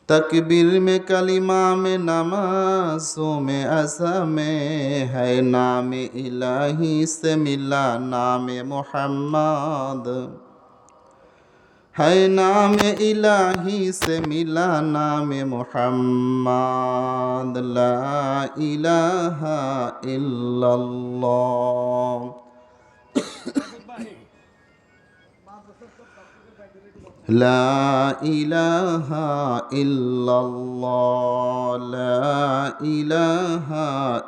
तकबीर में कलिमा में नमाज़ों में अज़ा में है नाम इलाही से मिला नाम मोहम्मद है नाम इलाही से मिला नाम मोहम्मद ला इलाहा इल्लल्लाह لا إله إلا الله لا إله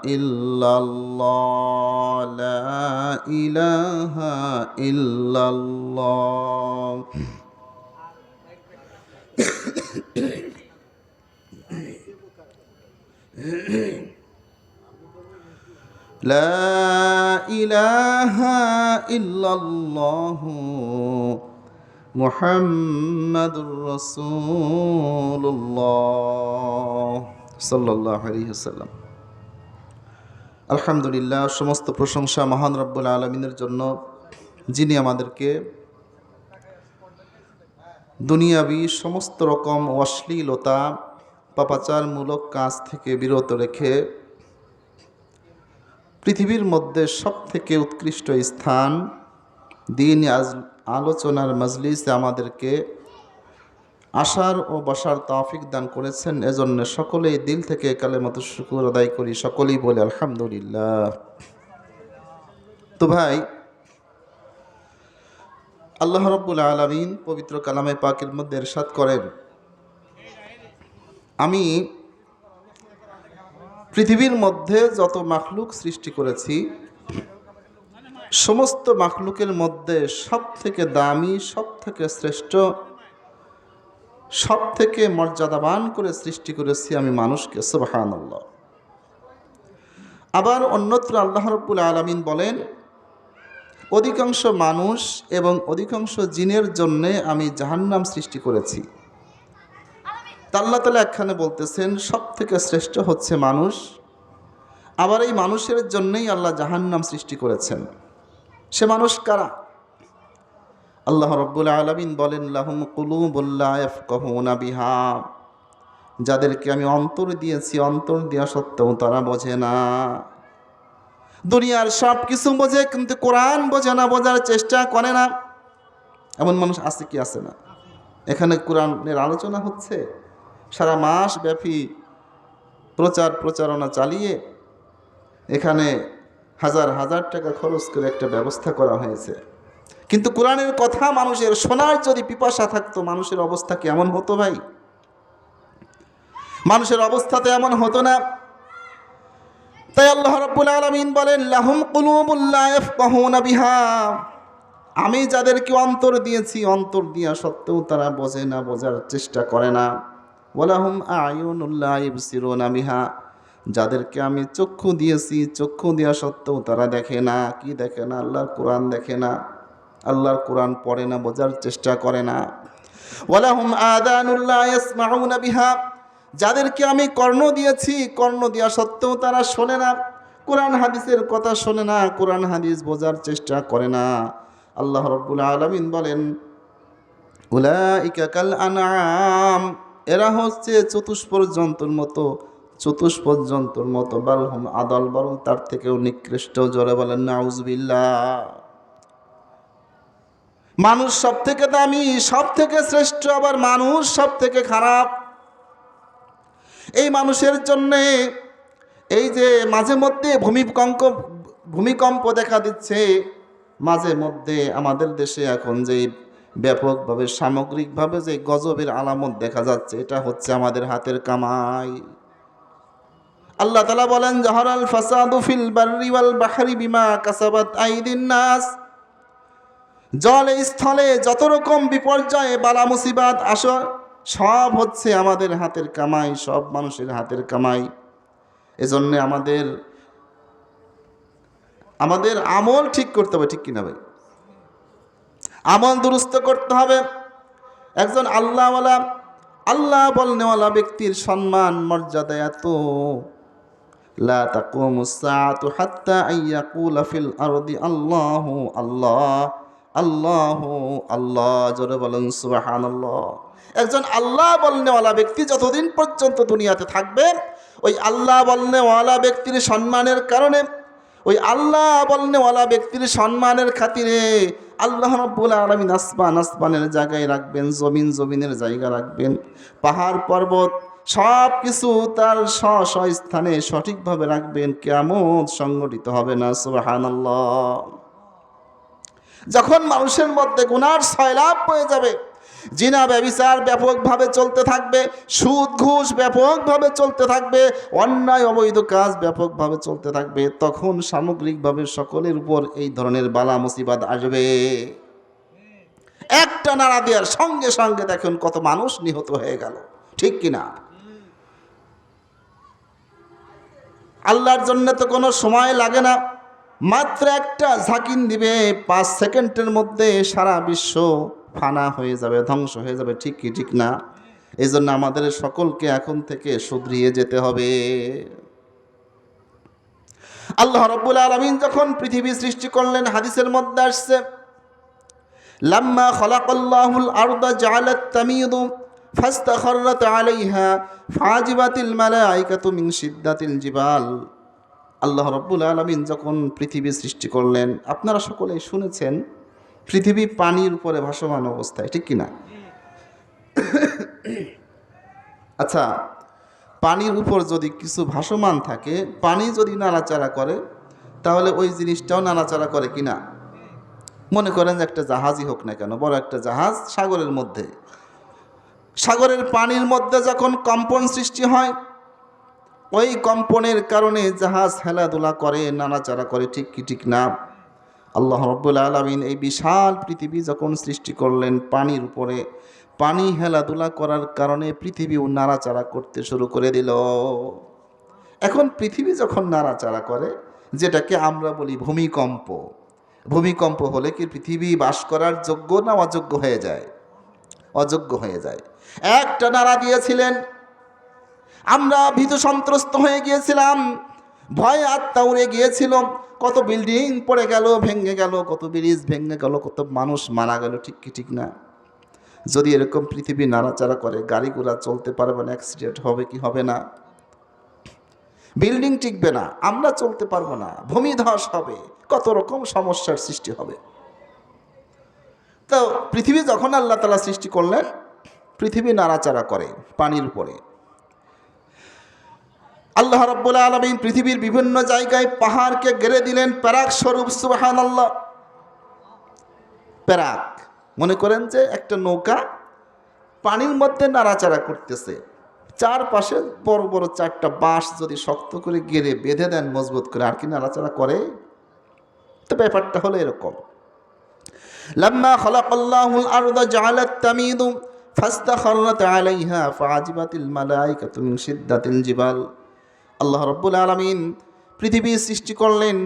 إلا الله لا إله إلا الله لا إله إلا الله মুহাম্মাদুর রাসূলুল্লাহ সাল্লাল্লাহু আলাইহি ওয়াসাল্লাম। আলহামদুলিল্লাহ, সমস্ত প্রশংসা মহান রব্বুল আলামিনের জন্য, যিনি আমাদেরকে দুনিয়াবী সমস্ত রকম অশ্লীলতা পাপাচারমূলক কাজ থেকে বিরত রেখে পৃথিবীর মধ্যে সবথেকে উৎকৃষ্ট স্থান দিন আলোচনার মজলিসে আমাদেরকে আসার ও বসার তৌফিক দান করেছেন। এজন্য সকলেই দিল থেকে কালেমাতুশ শুকর আদায় করি, সকলেই বলে আলহামদুলিল্লাহ। তো ভাই, আল্লাহ রাব্বুল আলামিন পবিত্র কালামে পাকের মধ্যে ইরশাদ করেন, আমি পৃথিবীর মধ্যে যত মাখলুক সৃষ্টি করেছি, সমস্ত মাখলুকের মধ্যে সব থেকে দামি, সব থেকে শ্রেষ্ঠ, সব থেকে মর্যাদাবান করে সৃষ্টি করেছি আমি মানুষকে। সুবহানাল্লাহ। আবার অন্যত্র আল্লাহ রাব্বুল আলামিন বলেন, অধিকাংশ মানুষ এবং অধিকাংশ জিনের জন্যে আমি জাহান্নাম সৃষ্টি করেছি। আল্লাহ তাআলা এখানে বলতেছেন সব থেকে শ্রেষ্ঠ হচ্ছে মানুষ, আবার এই মানুষের জন্যই আল্লাহ জাহান্নাম সৃষ্টি করেছেন। সে মানুষ কারা? আল্লাহ রাব্বুল আলামিন বলেন, লাহুম কুলুবুল লা ইয়াফকাহুনা বিহা, যাদেরকে আমি অন্তর দিয়েছি, অন্তর দেওয়া সত্ত্বেও তারা বোঝে না। দুনিয়ার সব কিছু বোঝে কিন্তু কোরআন বোঝে না, বোঝার চেষ্টা করে না। এমন মানুষ আছে কি আছে না? এখানে কোরআনের আলোচনা হচ্ছে, সারা মাস ব্যাপী প্রচারণা চালিয়ে এখানে হাজার হাজার টাকা খরচ করে একটা ব্যবস্থা করা হয়েছে, কিন্তু কোরআনের কথা মানুষের শোনার যদি পিপাসা থাকতো, মানুষের অবস্থা কি এমন হতো ভাই? মানুষের অবস্থা তো এমন হতো না। তাই আল্লাহ রাব্বুল আলামিন বলেন, লাহুম কুলুবুল লা ইয়াফকাহুনা বিহা, আমি যাদেরকে অন্তর দিয়েছি, অন্তর দেওয়া সত্ত্বেও তারা বোঝে না, বোঝার চেষ্টা করে না। ওয়ালাহুম আয়ুনুল লা ইবসিরুনা বিহা, যাদেরকে আমি চক্ষু দিয়েছি, চক্ষু দেওয়া সত্ত্বেও তারা দেখে না। কি দেখে না? আল্লাহর কোরআন দেখে না, আল্লাহর কোরআন পড়ে না, বোঝার চেষ্টা করে না। ওয়ালাহুম আযানুল লা ইয়াসমাউনা বিহা, যাদেরকে আমি কর্ণ দিয়েছি, কর্ণ দেওয়া সত্ত্বেও তারা শোনে না, কোরআন হাদিসের কথা শোনে না, কোরআন হাদিস বোঝার চেষ্টা করে না। আল্লাহ রাব্বুল আলামিন বলেন, উলাইকা কাল আনআম, এরা হচ্ছে চতুষ্পদ জন্তুর মতো, চতুষ্পদ জন্তুর মতো, বালহুম আদাল, বরং তার থেকেও নিকৃষ্ট। জোরে বলেন নাউজুবিল্লাহ। মানুষ সব থেকে দামি, সব থেকে শ্রেষ্ঠ, আবার মানুষ সব থেকে খারাপ। এই মানুষের জন্যে এই যে মাঝে মধ্যে ভূমিকম্প দেখা দিচ্ছে, মাঝে মধ্যে আমাদের দেশে এখন যে ব্যাপকভাবে সামগ্রিকভাবে যে গজবের আলামত দেখা যাচ্ছে, এটা হচ্ছে আমাদের হাতের কামাই। আল্লাহ তাআলা বলেন, জাহারাল ফাসাদু ফিল বাররি ওয়াল বাহরি বিমা কাসাবাত আইদিন নাস, জলে স্থলে যত রকম বিপর্যয়, বালা মুসিবাত আসে, সব হচ্ছে আমাদের হাতের কামাই, সব মানুষের হাতের কামাই। এজন্য আমাদের আমল ঠিক করতে হবে, ঠিক কিনা ভাই? আমল দুরুস্ত করতে হবে। একজন আল্লাহওয়ালা, আল্লাহ বলনেওয়ালা ব্যক্তির সম্মান মর্যাদা এত, লা তাকুমুস সাআতু হাত্তা আইয়াকুলা ফিল আরদি আল্লাহু আল্লাহ, আল্লাহু আল্লাহ। জোরে বলেন সুবহানাল্লাহ। একজন আল্লাহ বলনেওয়ালা ব্যক্তি যতদিন পর্যন্ত দুনিয়াতে থাকবে, ওই আল্লাহ বলনেওয়ালা ব্যক্তির সম্মানের কারণে, ওই আল্লাহ বলনেওয়ালা ব্যক্তির সম্মানের খাতিরে আল্লাহ রাব্বুল আলামিন আসমানের জায়গায় রাখবেন, জমিনের জায়গা রাখবেন, পাহাড় পর্বত সব কিছু তার স্ব স্থানে সঠিকভাবে রাখবেন। কিয়ামত সংঘটিত হবে না। সুবহানাল্লাহ। যখন মানুষের মধ্যে গুনার সয়লাব হয়ে যাবে, জিনা ব্যভিচার ব্যাপকভাবে চলতে থাকবে, সুদ ঘুষ ব্যাপকভাবে চলতে থাকবে, অন্যায় অবৈধ কাজ ব্যাপকভাবে চলতে থাকবে, তখন সামগ্রিকভাবে সকলের উপর এই ধরনের বালা মুসিবত আসবে। একটা নাড়া দেওয়ার সঙ্গে সঙ্গে দেখুন কত মানুষ নিহত হয়ে গেল, ঠিক কিনা? আল্লাহর জন্য তো কোনো সময় লাগে না, মাত্র একটা ঝাঁকিন দিবে, 5 সেকেন্ডের মধ্যে সারা বিশ্ব ফানা হয়ে যাবে, ধ্বংস হয়ে যাবে, ঠিক কি ঠিক না? এই জন্য আমাদের সকলকে এখন থেকে শুধরিয়ে যেতে হবে। আল্লাহ রাব্বুল আলামিন যখন পৃথিবী সৃষ্টি করলেন, হাদিসের মধ্যে আসছে, লাম্মা খালাকাল্লাহুল আরদা জাআলাত তামিদু ফাস্তাখাররাত আলাইহা ফাজিবাতিল মালাইকাতু মিন শিদ্দাতিল জিবাল। আল্লাহ রাব্বুল আলামিন যখন পৃথিবী সৃষ্টি করলেন, আপনারা সকলেই শুনেছেন, পৃথিবী পানির উপরে ভাসমান অবস্থায়, ঠিক কিনা? আচ্ছা, পানির উপর যদি কিছু ভাসমান থাকে, পানি যদি নাড়াচাড়া করে, তাহলে ওই জিনিসটাও নাড়াচাড়া করে কিনা? মনে করেন যে একটা জাহাজই হোক না কেন, বড় একটা জাহাজ সাগরের মধ্যে, সাগরের পানির মধ্যে যখন কম্পন সৃষ্টি হয়, ওই কম্পনের কারণে জাহাজ হেলাধুলা করে, নাড়াচাড়া করে, ঠিক কি ঠিক না? আল্লাহ রাব্বুল আলামিন এই বিশাল পৃথিবী যখন সৃষ্টি করলেন, পানির উপরে পানি হেলাধুলা করার কারণে পৃথিবীও নাড়াচাড়া করতে শুরু করে দিল। এখন পৃথিবী যখন নাড়াচাড়া করে, যেটাকে আমরা বলি ভূমিকম্প, ভূমিকম্প হলে কি পৃথিবী বাস করার যোগ্য না অযোগ্য হয়ে যায়? অযোগ্য হয়ে যায়। একটা নাড়া দিয়েছিলেন, আমরা ভীতু সন্ত্রস্ত হয়ে গিয়েছিলাম, ভয়ে আত্মা উড়ে গিয়েছিল, কত বিল্ডিং পড়ে গেল, ভেঙে গেল, কত ব্রিজ ভেঙে গেল, কত মানুষ মারা গেল, ঠিক কি ঠিক না? যদি এরকম পৃথিবী নাড়াচাড়া করে, গাড়িগুলা চলতে পারবে না, অ্যাক্সিডেন্ট হবে কি হবে না? বিল্ডিং টিকবে না, আমরা চলতে পারবো না, ভূমিধস হবে, কত রকম সমস্যার সৃষ্টি হবে। তো পৃথিবী যখন আল্লাহ তাআলা সৃষ্টি করলেন, পৃথিবী নাড়াচাড়া করে পানির উপরে। আল্লাহ রাব্বুল আলামিন পৃথিবীর বিভিন্ন জায়গায় পাহাড়কে গেড়ে দিলেন প্যারাক স্বরূপ। সুবহানাল্লাহ। প্যারাক, মনে করেন যে একটা নৌকা পানির মধ্যে নাড়াচাড়া করতেছে, চারপাশে বড় বড় 4টা বাঁশ যদি শক্ত করে গেড়ে বেঁধে দেন মজবুত করে, আর কি নাড়াচাড়া করে? তো ব্যাপারটা হলো এরকম। লাম্মা খালাকাল্লাহুল আরদা জাআলাত তামিদু ফাস্তাখাররাত আলাইহা ফাআজিবাতিল মালাইকাতু মিন শিদ্দাতিল জিবাল। আল্লাহ রাব্বুল আলামিন পৃথিবী সৃষ্টি করলেন,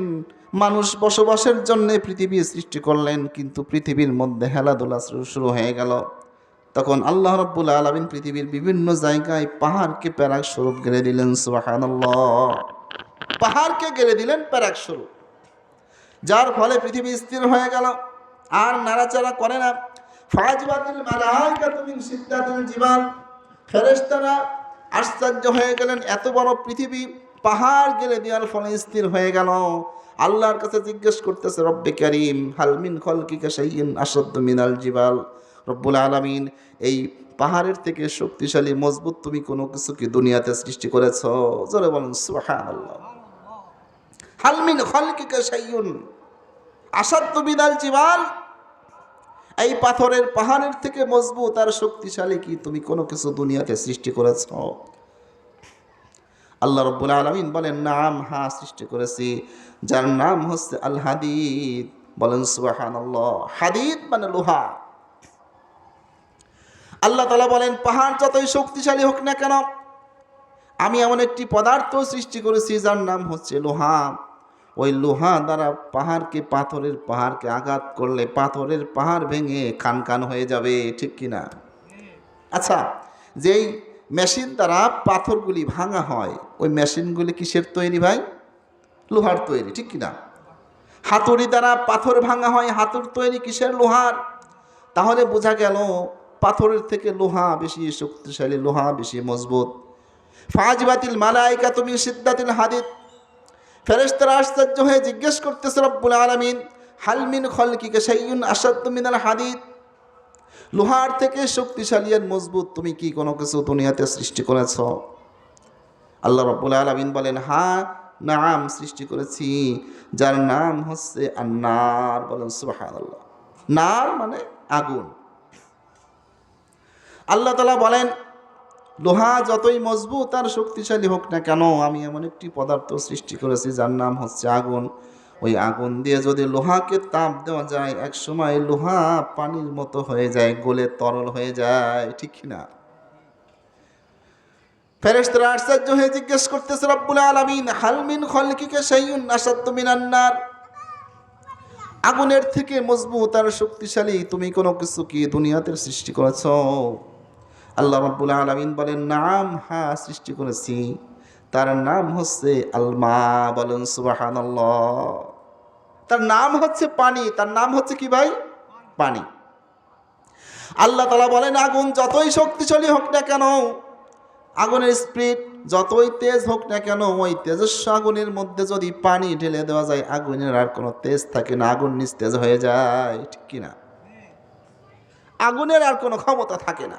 মানুষ বসবাসের জন্য পৃথিবী সৃষ্টি করলেন, কিন্তু পৃথিবীর মধ্যে হেলাধুলা শুরু হয়ে গেল। তখন আল্লাহ রাব্বুল আলামিন পৃথিবীর বিভিন্ন জায়গায় পাহাড়কে প্যারাক স্বরূপ গেড়ে দিলেন। সুবহানাল্লাহ। পাহাড়কে গেড়ে দিলেন প্যারাক স্বরূপ, যার ফলে পৃথিবী স্থির হয়ে গেল, আর নাড়াচাড়া করে না। ফাজিবাতিল মালাইকাতু মিন শিদ্দাতিল জিবাল। ফেরেশতারা আশ্চর্য হয়ে গেলেন, এত বড় পৃথিবী পাহাড় গেড়ে দেওয়ার ফলে স্থির হয়ে গেল। আল্লাহর কাছে জিজ্ঞেস করতেছে, রব্বে কারীম হাল মিন খালকিকা শাইইন আশাদ্দু মিনাল জিবাল। রব্বুল আলামিন, এই পাহাড়ের থেকে শক্তিশালী মজবুত তুমি কোনো কিছু কি দুনিয়াতে সৃষ্টি করেছ? জোরে বলেন সুবহানাল্লাহ। হাল মিন খালকিকা শাইইন আশাদ্দু মিনাল জিবাল। এই পাথরের পাহাড়ের থেকে মজবুত আর শক্তিশালী কি তুমি কোনো কিছু দুনিয়াতে সৃষ্টি করেছ? আল্লাহ রাব্বুল আলামিন বলেন, নাম, হ্যাঁ সৃষ্টি করেছি, যার নাম হচ্ছে আল হাদিদ। বলেন সুবহানাল্লাহ। হাদিদ মানে লোহা। আল্লাহ তাআলা বলেন, পাহাড় যতই শক্তিশালী হোক না কেন, আমি এমন একটি পদার্থ সৃষ্টি করেছি যার নাম হচ্ছে লোহা। ওই লোহা দ্বারা পাথরের পাহাড়কে আঘাত করলে পাথরের পাহাড় ভেঙে খান খান হয়ে যাবে, ঠিক কিনা? আচ্ছা, যেই মেশিন দ্বারা পাথরগুলি ভাঙা হয়, ওই মেশিনগুলি কিসের তৈরি ভাই? লোহার তৈরি, ঠিক কিনা? হাতুড়ি দ্বারা পাথর ভাঙা হয়, হাতুড় তৈরি কিসের? লোহার। তাহলে বোঝা গেল পাথরের থেকে লোহা বেশি শক্তিশালী, লোহা বেশি মজবুত। ফাজিবাতিল মালাইকাতু মিন শিদ্দাতিল হাদিদ, ফেরেশতারা আশ্চর্য হয়ে জিজ্ঞেস করতেছে রব্বুল আলামিন, হাল মিন খালকিকা শাইউন আশাদ্দু মিনাল হাদিদ, লোহার থেকে শক্তিশালী আর মজবুত তুমি কি কোনো কিছু দুনিয়াতে সৃষ্টি করেছ? আল্লাহ রাব্বুল আলামিন বলেন, হ্যাঁ নাম সৃষ্টি করেছি, যার নাম হচ্ছে আন্নার। বলেন সুবহানাল্লাহ। নার মানে আগুন। আল্লাহ তাআলা বলেন, লোহা যতই মজবুত আর শক্তিশালী হোক না কেন, আমি এমন একটি পদার্থ সৃষ্টি করেছি যার নাম হচ্ছে আগুন। ওই আগুন দিয়ে যদি লোহাকে তাপ দেওয়া যায়, এক সময় লোহা পানির মতো হয়ে যায়, গলে তরল হয়ে যায়, ঠিক কিনা? ফেরেশতারা আশ্চর্য হয়ে জিজ্ঞেস করতেছে রব্বুল আলামিন, হাল মিন খালকিকা শাইউন আশাদ্দু মিনান নার, আগুনের থেকে মজবুত আর শক্তিশালী তুমি কোনো কিছু কি দুনিয়াতে সৃষ্টি করেছ? আল্লাহ রাব্বুল আলামিন বলেন, নাম, হ্যাঁ সৃষ্টি করেছি, তার নাম হচ্ছে আলমা। বলেন সুবহানাল্লাহ। তার নাম হচ্ছে পানি। তার নাম হচ্ছে কি ভাই? পানি। আল্লাহ তাআলা বলেন, আগুন যতই শক্তিশালী হোক না কেন, আগুনের স্পিড যতই তেজ হোক না কেন, ওই তেজস্ব আগুনের মধ্যে যদি পানি ঢেলে দেওয়া যায়, আগুনের আর কোনো তেজ থাকে না, আগুন নিস্তেজ হয়ে যায়, ঠিক কিনা? আগুনের আর কোনো ক্ষমতা থাকে না।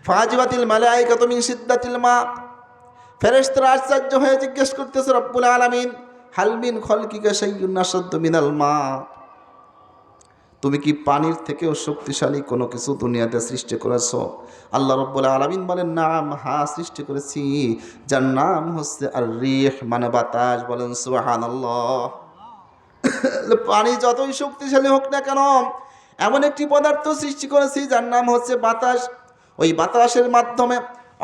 ফাজিবাতিল মালাইকাতু মিন শিদ্দাতিল মা, ফেরেশতারা আশ্চর্য হয়ে জিজ্ঞেস করতেছে রব্বুল আলামিন, হাল মিন খালকিকা শাইউন আশাদ্দু মিনাল মা, তুমি কি পানির থেকেও শক্তিশালী কোনো কিছু দুনিয়াতে সৃষ্টি করেছো? আল্লাহ রাব্বুল আলামিন বলেন, নাম, হ্যাঁ সৃষ্টি করেছি, যার নাম হচ্ছে আর রিহ মানে বাতাস। বলেন সুবহানাল্লাহ। পানি যতই শক্তিশালী হোক না কেন, এমন একটি পদার্থ সৃষ্টি করেছি যার নাম হচ্ছে বাতাস। ওই বাতাসের মাধ্যমে,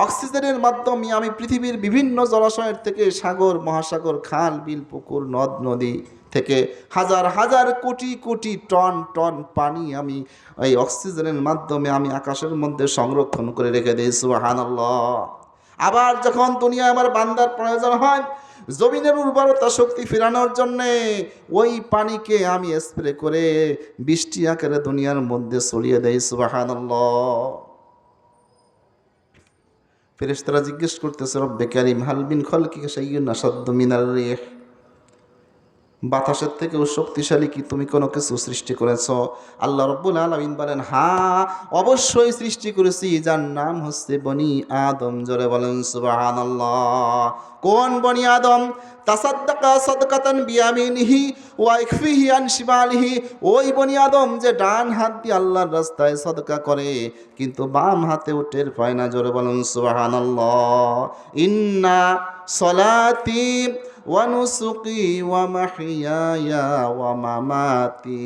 অক্সিজেনের মাধ্যমে আমি পৃথিবীর বিভিন্ন জলাশয়ের থেকে, সাগর মহাসাগর, খাল বিল পুকুর নদ নদী থেকে হাজার হাজার কোটি কোটি টন টন পানি আমি এই অক্সিজেনের মাধ্যমে আমি আকাশের মধ্যে সংরক্ষণ করে রেখে দিই। সুবহানাল্লাহ। আবার যখন দুনিয়া আমার বান্দার প্রয়োজন হয় জমিনের উর্বরতা শক্তি ফেরানোর জন্যে, ওই পানিকে আমি স্প্রে করে বৃষ্টি আকারে দুনিয়ার মধ্যে ছড়িয়ে দেই। সুবহানাল্লাহ। ফেরেশতারা জিজ্ঞেস করতেছে, রব্বে কারীম, হাল মিন খালকিকা শাইউন আশাদ্দু মিনার রিহ, বাতাসের থেকেও শক্তিশালী কি তুমি কোনো কিছু সৃষ্টি করেছ? আল্লাহ রাব্বুল আলামিন বলেন, হ্যাঁ অবশ্যই সৃষ্টি করেছি, যার নাম হচ্ছে বনি আদম। জোরে বলেন সুবহানাল্লাহ। কোন বনি আদম? তাসাদ্দাকা সাদকাতান বিয়ামিনিহি ওয়া ইকফিহি আন শিমালিহি, ওই বনি আদম যে ডান হাত দিয়ে আল্লাহর রাস্তায় সদকা করে কিন্তু বাম হাতে টের পায় না। জোরে বলেন সুবহানাল্লাহ। ইন্না সলাতি ওয়া নুসুকি ওয়া মাহইয়ায়া ওয়া মামাতি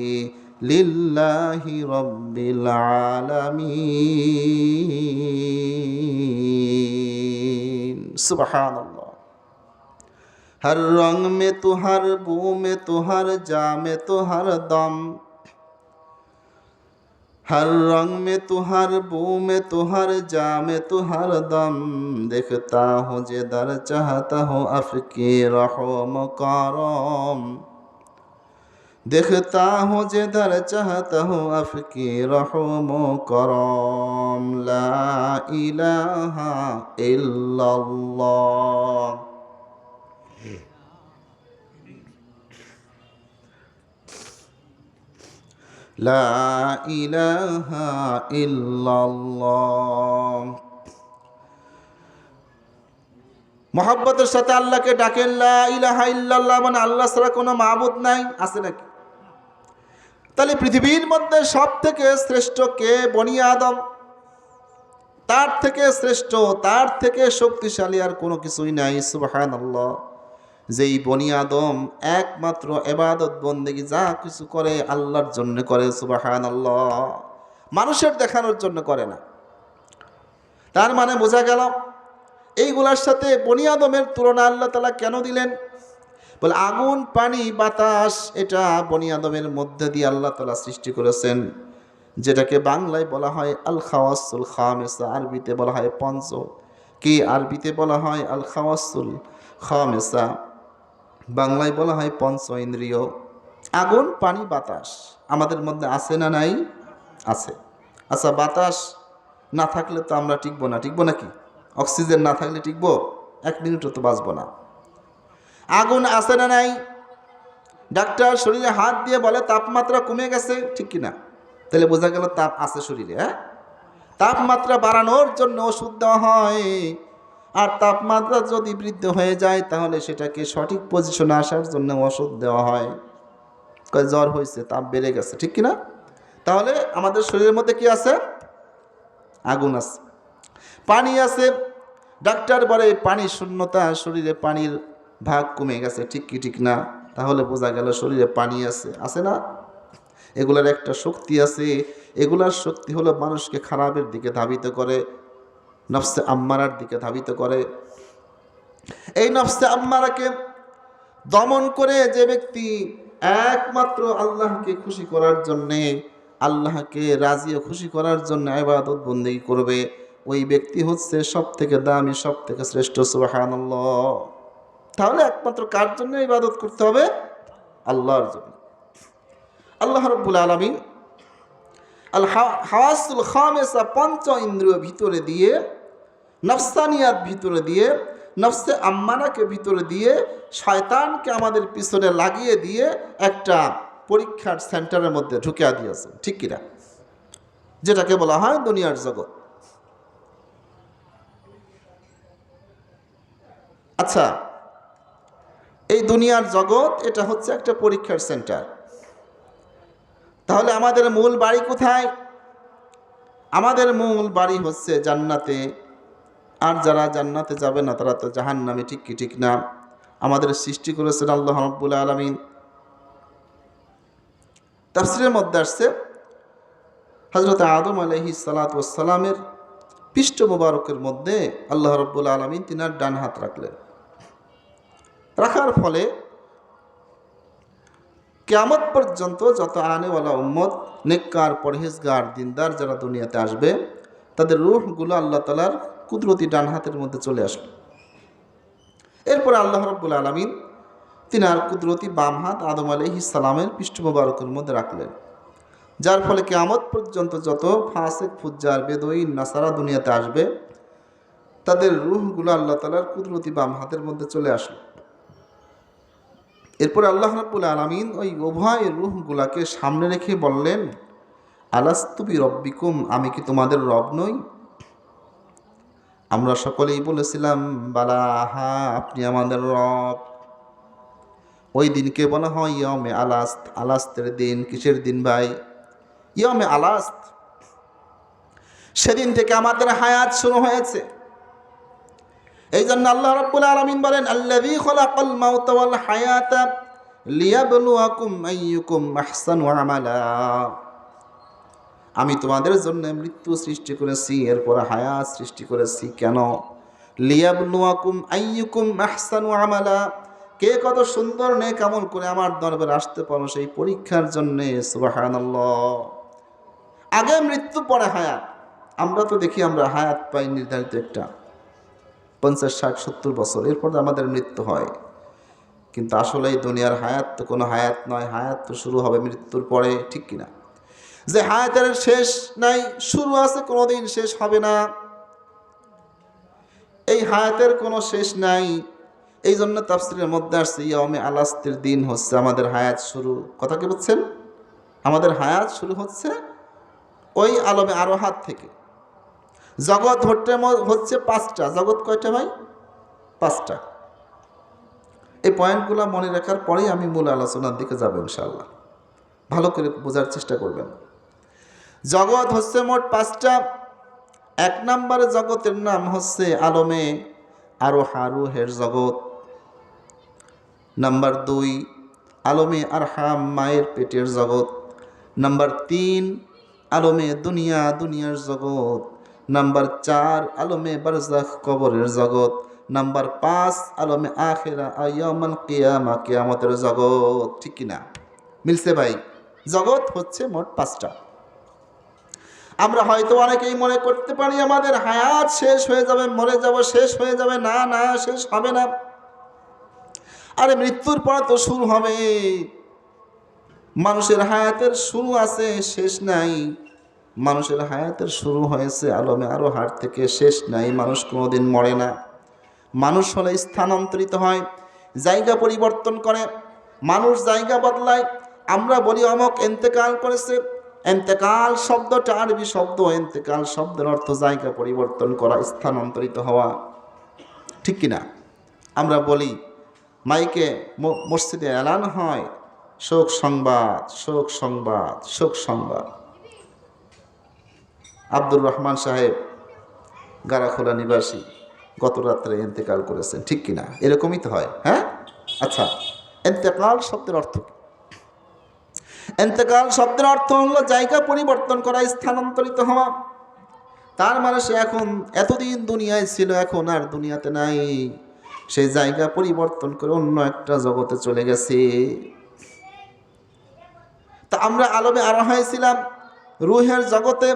লিল্লাহি রাব্বিল আলামিন। সুবহানাল্লাহ। हर रंग में तो, हर बू में तो, हर जा में तो, हर दम, हर रंग में तो, हर बू में तो, हर जा में तो, हर दम, देखता हूँ जिधर चाहता हूँ अफ़की रहम करम, देखता हूँ जिधर चाहता हूँ अफ़की रहम करम, ला इलाहा इल्लल्लाह। লা ইলাহা ইল্লাল্লাহ। মহব্বতের সাথে আল্লাহকে ডাকেন, লা ইলাহা ইল্লাল্লাহ মানে আল্লাহ ছাড়া কোনো মাবুদ নাই। আছে নাকি? তাহলে পৃথিবীর মধ্যে সব থেকে শ্রেষ্ঠ কে? বনি আদম। তার থেকে শ্রেষ্ঠ, তার থেকে শক্তিশালী আর কোনো কিছুই নাই। সুবহানাল্লাহ। যেই বনি আদম একমাত্র ইবাদত বন্দেগী যা কিছু করে আল্লাহর জন্য করে। সুবহানাল্লাহ। মানুষের দেখানোর জন্য করে না। তার মানে বোঝা গেল এইগুলার সাথে বনি আদমের তুলনা আল্লাহ তাআলা কেন দিলেন? বলে আগুন, পানি, বাতাস, এটা বনি আদমের মধ্যে দিয়ে আল্লাহ তাআলা সৃষ্টি করেছেন, যেটাকে বাংলায় বলা হয় আল খাওয়াসুল খামেসা, আরবিতে বলা হয় পঞ্চ কি, আরবিতে বলা হয় আল খাওয়াসুল খামেসা, বাংলায় বলা হয় পঞ্চ ইন্দ্রিয়। আগুন, পানি, বাতাস আমাদের মধ্যে আছে না নাই? আছে। আচ্ছা, বাতাস না থাকলে তো আমরা টিকবো না, টিকবো নাকি? অক্সিজেন না থাকলে টিকবো? 1 মিনিটও তো বাঁচবো না। আগুন আছে না নাই? ডাক্তার শরীরে হাত দিয়ে বলে তাপমাত্রা কমে গেছে, ঠিক কিনা? তাহলে বোঝা গেল তাপ আছে শরীরে। হ্যাঁ, তাপমাত্রা বাড়ানোর জন্য ওষুধ দেওয়া হয়, আর তাপমাত্রা যদি বৃদ্ধি হয়ে যায় তাহলে সেটাকে সঠিক পজিশনে আসার জন্য ওষুধ দেওয়া হয়। জ্বর হয়েছে, তাপ বেড়ে গেছে, ঠিক কিনা? তাহলে আমাদের শরীরের মধ্যে কি আছে? আগুন আছে। পানি আছে, ডাক্তার বলে পানির শূন্যতা, শরীরে পানির ভাগ কমে গেছে, ঠিক কি ঠিক না? তাহলে বোঝা গেল শরীরে পানি আছে, আছে না? এগুলার একটা শক্তি আছে, এগুলার শক্তি হলো মানুষকে খারাপের দিকে ধাবিত করে, নফসে আম্মারার দিকে ধাবিত করে। এই নফসে আম্মারাকে দমন করে যে ব্যক্তি একমাত্র আল্লাহকে খুশি করার জন্যে, আল্লাহকে রাজি ও খুশি করার জন্য ইবাদত বন্দেগী করবে, ওই ব্যক্তি হচ্ছে সব থেকে দামি, সব থেকে শ্রেষ্ঠ। সুবহানাল্লাহ। তাহলে একমাত্র কার জন্য ইবাদত করতে হবে? আল্লাহর জন্য। আল্লাহ রাব্বুল আলামিন আল হাওয়াসুল খামেসা, পঞ্চ ইন্দ্রিয় ভিতরে দিয়ে, নফসানিয়াত ভিতরে দিয়ে, নফসে আম্মারাকে ভিতরে দিয়ে, শয়তানকে আমাদের পিছনে লাগিয়ে দিয়ে একটা পরীক্ষার সেন্টারের মধ্যে ঢুকিয়ে দিয়েছেন, ঠিক কিনা? যেটাকে বলা হয় দুনিয়ার জগৎ। আচ্ছা, এই দুনিয়ার জগৎ এটা হচ্ছে একটা পরীক্ষার সেন্টার। তাহলে আমাদের মূল বাড়ি কোথায়? আমাদের মূল বাড়ি হচ্ছে জান্নাতে। আর যারা জান্নাতে যাবে না তারা তো জাহান্নামে, ঠিক কি ঠিক না? আমাদের সৃষ্টি করেছেন আল্লাহ রাব্বুল আলামিন। তাফসীরের মধ্যে আসছে হযরত আদম আলাইহিস সালাতু ওয়াস সালামের পৃষ্ঠ মোবারকের মধ্যে আল্লাহ রাব্বুল আলামিন তিনার ডান হাত রাখলেন। রাখার ফলে কিয়ামত পর্যন্ত যত আনেওয়ালা উম্মত, নেককার, পরহেজগার, দিনদার যারা দুনিয়াতে আসবে, তাদের রূহগুলো আল্লাহ তাআলার কুদরতি ডান হাতের মধ্যে চলে আসলো। এরপরে আল্লাহ রাব্বুল আলামিন তিনার কুদরতি বাম হাত আদম আলাইহিস সালামের পৃষ্ঠ মোবারকের মধ্যে রাখলেন, যার ফলে কিয়ামত পর্যন্ত যত ফাসিক, ফুজ্জার, বেদুইন, নাসারা দুনিয়াতে আসবে, তাদের রূহগুলো আল্লাহ তাআলার কুদরতি বাম হাতের মধ্যে চলে আসলো। এরপরে আল্লাহ রাব্বুল আলামিন ওই উভয় রূহগুলাকে সামনে রেখে বললেন, আলাস্তু বিরব্বিকুম, আমি কি তোমাদের রব নই? আমরা সকলেই বলেছিলাম, বালা, হা, আপনি আমাদের রব। ওই দিনকে বলা হয় ইয়মে আলাস্ত। আলাস্তের দিন। কিসের দিন ভাই? ইয়মে আলাস্ত। সেদিন থেকে আমাদের হায়াত শুরু হয়েছে। এই জন্য আল্লাহ রাব্বুল আলামিন বলেন, আল্লাযী খালাকাল মাউতা ওয়াল হায়াতা লিয়াবলুয়াকুম আইয়ুকুম আহসানু আমালা। আমি তোমাদের জন্য মৃত্যু সৃষ্টি করেছি, এরপর হায়াত সৃষ্টি করেছি। কেন? লিয়াবলুয়াকুম আইয়ুকুম আহসানু আমালা, কে কত সুন্দর নেক আমল করে আমার দরবারে আসতে পারো, সেই পরীক্ষার জন্য। সুবহানাল্লাহ। আগে মৃত্যু, পরে হায়াত। আমরা তো দেখি আমরা হায়াত পাই নির্ধারিত একটা 50, 60, 70 বছর, এরপর আমাদের মৃত্যু হয়। কিন্তু আসলে এই দুনিয়ার হায়াত তো কোনো হায়াত নয়। হায়াত তো শুরু হবে মৃত্যুর পরে, ঠিক কিনা? যে হায়াতের শেষ নাই, শুরু আছে, কোনোদিন শেষ হবে না। এই হায়াতের কোনো শেষ নাই। এই জন্য তাফসীরের মধ্যে আসছে ইয়মে আলাস্তের দিন হচ্ছে আমাদের হায়াত শুরু। কথা কি বুঝছেন? আমাদের হায়াত শুরু হচ্ছে ওই আলমে আরোহাত থেকে। জগৎ হচ্ছে 5টা। জগৎ কয়টা ভাই? 5টা। এই পয়েন্টগুলো মনে রাখার পরেই আমি মূল আলোচনার দিকে যাব ইনশাআল্লাহ। ভালো করে বোঝার চেষ্টা করবেন। জগৎ হচ্ছে মোট 5টা। 1 নম্বরে জগতের নাম হচ্ছে আলমে আরোহা, রুহের জগৎ। নাম্বার 2 আলমে আরহাম, মায়ের পেটের জগৎ। নাম্বার 3 আলমে দুনিয়া, দুনিয়ার জগৎ। নাম্বার 4 আলমে বারজাখ, কবরের জগৎ। নাম্বার 5 আলমে আখিরা, ইয়াউমুল কিয়ামা, কিয়ামতের জগৎ। ঠিক কিনা? মিলছে ভাই? জগৎ হচ্ছে মোট 5টা। আমরা হয়তো অনেকেই মনে করতে পারি আমাদের হায়াত শেষ হয়ে যাবে, মরে যাব, শেষ হয়ে যাবে। না না, শেষ হবে না। আরে মৃত্যুর পর তো শুরু হবে। মানুষের হায়াতের শুরু আছে, শেষ নাই। মানুষের হায়াতের শুরু হয়েছে আলমে আরো হাট থেকে, শেষ নাই। মানুষ কোনোদিন মরে না। মানুষ হলে স্থানান্তরিত হয়, জায়গা পরিবর্তন করে, মানুষ জায়গা বদলায়। আমরা বলি অমুক এন্তেকাল করেছে। এন্তেকাল শব্দটা আরবি শব্দ। এন্তেকাল শব্দের অর্থ জায়গা পরিবর্তন করা, স্থানান্তরিত হওয়া, ঠিক কিনা? আমরা বলি মাইকে মসজিদে এলান হয়, শোক সংবাদ, শোক সংবাদ, শোক সংবাদ। আব্দুর রহমান সাহেব গারাখোলা নিবাসী গত রাত্রে ইন্তেকাল করেছেন, ঠিক কিনা? এরকমই তো হয়। হ্যাঁ, আচ্ছা, ইন্তেকাল শব্দের অর্থ কি? ইন্তেকাল শব্দের অর্থ হলো জায়গা পরিবর্তন করা, স্থানান্তরিত হওয়া। তার মানে সে এখন এতদিন দুনিয়ায় ছিল, এখন আর দুনিয়াতে নাই। সেই জায়গা পরিবর্তন করে অন্য একটা জগতে চলে গেছে। তা আমরা আলমে আরোহায় ছিলাম, রুহের জগতে।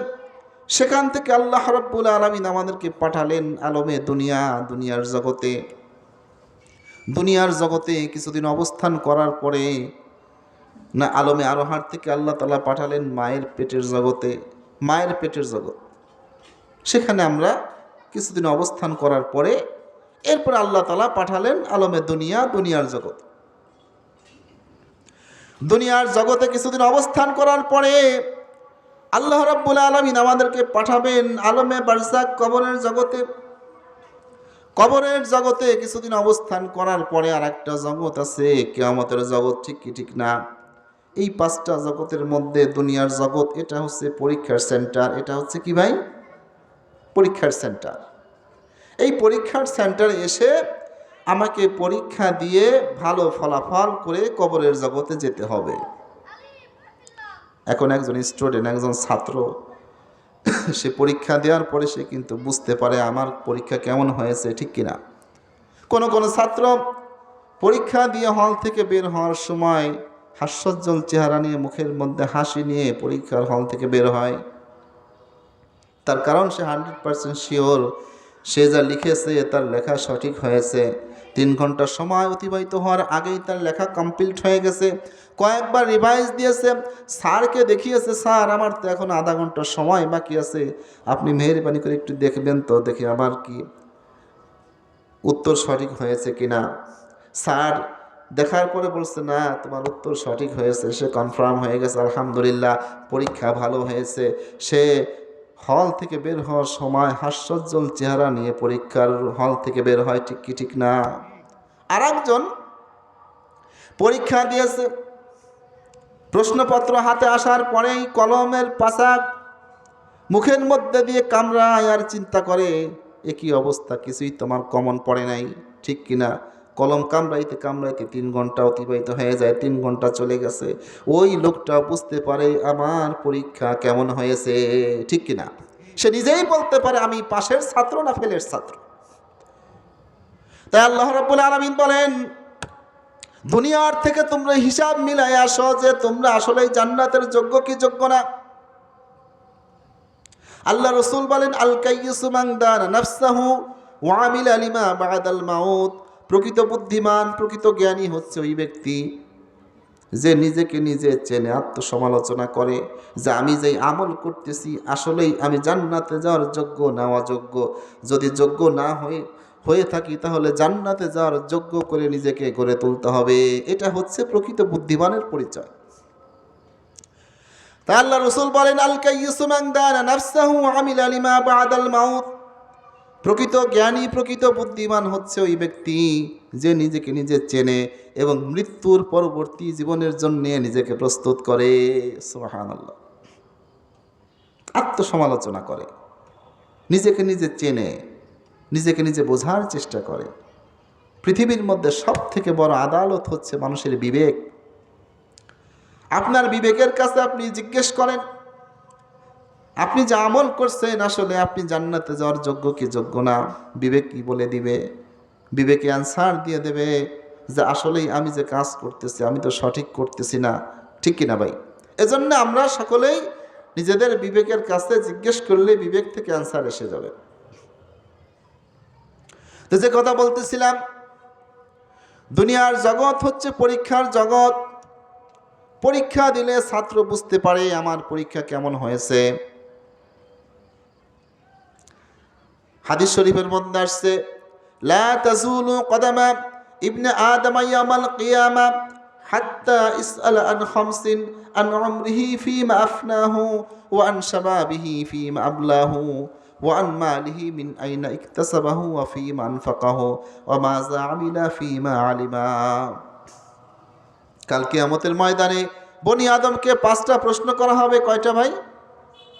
সেখান থেকে আল্লাহ রাব্বুল আলামিন আমাদেরকে পাঠালেন আলমে দুনিয়া, দুনিয়ার জগতে। দুনিয়ার জগতে কিছুদিন অবস্থান করার পরে না আলমে আরোহার থেকে আল্লাহ তাআলা পাঠালেন মায়ের পেটের জগতে, মায়ের পেটের জগৎ। সেখানে আমরা কিছুদিন অবস্থান করার পরে এরপর আল্লাহ তাআলা পাঠালেন আলমে দুনিয়া, দুনিয়ার জগৎ। দুনিয়ার জগতে কিছুদিন অবস্থান করার পরে আল্লাহ রাব্বুল আলামিন আমাদেরকে পাঠাবেন আলমে বারজাক, কবরের জগতে। কবরের জগতে কিছুদিন অবস্থান করার পরে আর একটা জগৎ আছে, কিয়ামতের জগৎ, ঠিক কি ঠিক না? এই পাঁচটা জগতের মধ্যে দুনিয়ার জগৎ এটা হচ্ছে পরীক্ষার সেন্টার। এটা হচ্ছে কি ভাই? পরীক্ষার সেন্টার। এই পরীক্ষার সেন্টারে এসে আমাকে পরীক্ষা দিয়ে ভালো ফলাফল করে কবরের জগতে যেতে হবে। এখন একজন স্টুডেন্ট, একজন ছাত্র, সে পরীক্ষা দেওয়ার পরে সে কিন্তু বুঝতে পারে আমার পরীক্ষা কেমন হয়েছে, ঠিক কিনা? কোন কোন ছাত্র পরীক্ষা দিয়ে হল থেকে বের হওয়ার সময় হাস্যোজ্জ্বল চেহারা নিয়ে, মুখের মধ্যে হাসি নিয়ে পরীক্ষার হল থেকে বের হয়। তার কারণ সে 100% শিওর সে যা লিখেছে তার লেখা সঠিক হয়েছে। 3 ঘন্টা সময় অতিবাহিত হওয়ার আগেই তার লেখা কমপ্লিট হয়ে গেছে। কয়েকবার রিভাইজ দিয়েছে, স্যারকে দেখিয়েছে, স্যার আমার তো এখন আধা ঘন্টা সময় বাকি আছে, আপনি মেহেরবানি করে একটু দেখবেন তো, দেখি আমার কি উত্তর সঠিক হয়েছে কিনা। স্যার দেখার পরে বলছে না, তোমার উত্তর সঠিক হয়েছে। সে কনফার্ম হয়ে গেছে, আলহামদুলিল্লাহ পরীক্ষা ভালো হয়েছে। সে হল থেকে বের হওয়ার সময় হাস্যোজ্জ্বল চেহারা নিয়ে পরীক্ষার হল থেকে বের হয়, ঠিক কি ঠিক না? আর একজন পরীক্ষা দিয়েছে, প্রশ্নপত্র হাতে আসার পরেই কলমের পাশা মুখের মধ্যে দিয়ে কামড়ায় আর চিন্তা করে এ কি অবস্থা, কিছুই তোমার কমন পড়ে নাই, ঠিক কিনা? কলম কামড়াইতে কামড়াইতে 3 ঘন্টা অতিবাহিত হয়ে যায়, 3 ঘন্টা চলে গেছে। ওই লোকটা বুঝতে পারে আমার পরীক্ষা কেমন হয়েছে, ঠিক কিনা? সে নিজেই বলতে পারে আমি পাশের ছাত্র না ফেলের ছাত্র। তাই আল্লাহ রাব্বুল আলামিন বলেন দুনিয়ার থেকে তোমরা হিসাব মিলাই আসো যে তোমরা আসলেই জান্নাতের যোগ্য কি যোগ্য না। আল্লাহ রসুল বলেন আল কাইয়িসু মান দানা নাফসাহু ওয়া আমিলা লিমা বাদাল মাউত। প্রকৃত বুদ্ধিমান, প্রকৃত জ্ঞানী হচ্ছে ওই ব্যক্তি যে নিজেকে নিজে চেনে, আত্মসমালোচনা করে যে আমি যেই আমল করতেছি আসলেই আমি জান্নাতে যাওয়ার যোগ্য না অযোগ্য। যদি যোগ্য না হয়ে থাকি তাহলে জান্নাতে যাওয়ার যোগ্য করে নিজেকে গড়ে তুলতে হবে। এটা হচ্ছে প্রকৃত বুদ্ধিমানের পরিচয়। তা আল্লাহ রসুল বলেন আল কাইয়িসু মান দানা নাফসাহু ওয়া আমিলা লিমা বাদাল মাউত। প্রকৃত জ্ঞানী, প্রকৃত বুদ্ধিমান হচ্ছে ওই ব্যক্তি যে নিজেকে নিজে চেনে এবং মৃত্যুর পরবর্তী জীবনের জন্য নিজেকে প্রস্তুত করে। সুবহানাল্লাহ। আত্মসমালোচনা করে, নিজেকে নিজে চেনে, নিজেকে নিজে বোঝার চেষ্টা করে। পৃথিবীর মধ্যে সব থেকে বড় আদালত হচ্ছে মানুষের বিবেক। আপনার বিবেকের কাছে আপনি জিজ্ঞেস করেন আপনি যে আমল করছেন আসলে আপনি জান্নাতে যাওয়ার যোগ্য কি যোগ্য না। বিবেক কি বলে দিবে? বিবেকে অ্যান্সার দিয়ে দেবে যে আসলেই আমি যে কাজ করতেছি আমি তো সঠিক করতেছি না, ঠিক কিনা ভাই? এজন্য আমরা সকলেই নিজেদের বিবেকের কাছে জিজ্ঞেস করলে বিবেক থেকে অ্যান্সার এসে যাবে। তো যে কথা বলতেছিলাম, দুনিয়ার জগৎ হচ্ছে পরীক্ষার জগৎ। পরীক্ষা দিলে ছাত্র বুঝতে পারে আমার পরীক্ষা কেমন হয়েছে। হাদিস শরীফের মধ্যে আসছে, লা তাজুলু কদামা ইবনে আদম ইয়াউমাল কিয়ামা হাত্তা ইসআল আন খামসিন, আন উমরিহি ফীমা আফনাহু ওয়া আন শাবাবিহি ফীমা আবলাহু ওয়া আন মালিহি মিন আইনা ইকতাসাবাহু ওয়া ফীমা আনফাকাহু ওয়া মাযা আমিলা ফীমা আলিমা। কাল কিয়ামতের ময়দানে বনি আদমকে 5টা প্রশ্ন করা হবে। কয়টা ভাই?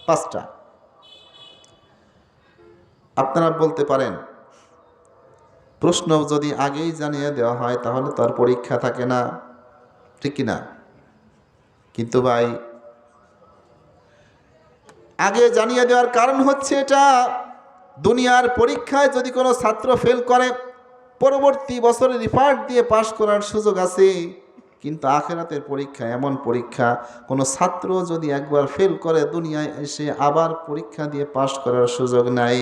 5টা। আপনারা বলতে পারেন, প্রশ্ন যদি আগেই জানিয়ে দেওয়া হয় তাহলে তার পরীক্ষা থাকে না, ঠিক কিনা? কিন্তু ভাই আগে জানিয়ে দেওয়ার কারণ হচ্ছে এটা, দুনিয়ার পরীক্ষায় যদি কোনো ছাত্র ফেল করে পরবর্তী বছরে রিফার্ট দিয়ে পাশ করার সুযোগ আছে, কিন্তু আখিরাতের পরীক্ষা এমন পরীক্ষা, কোনো ছাত্র যদি একবার ফেল করে দুনিয়ায় এসে আবার পরীক্ষা দিয়ে পাশ করার সুযোগ নাই।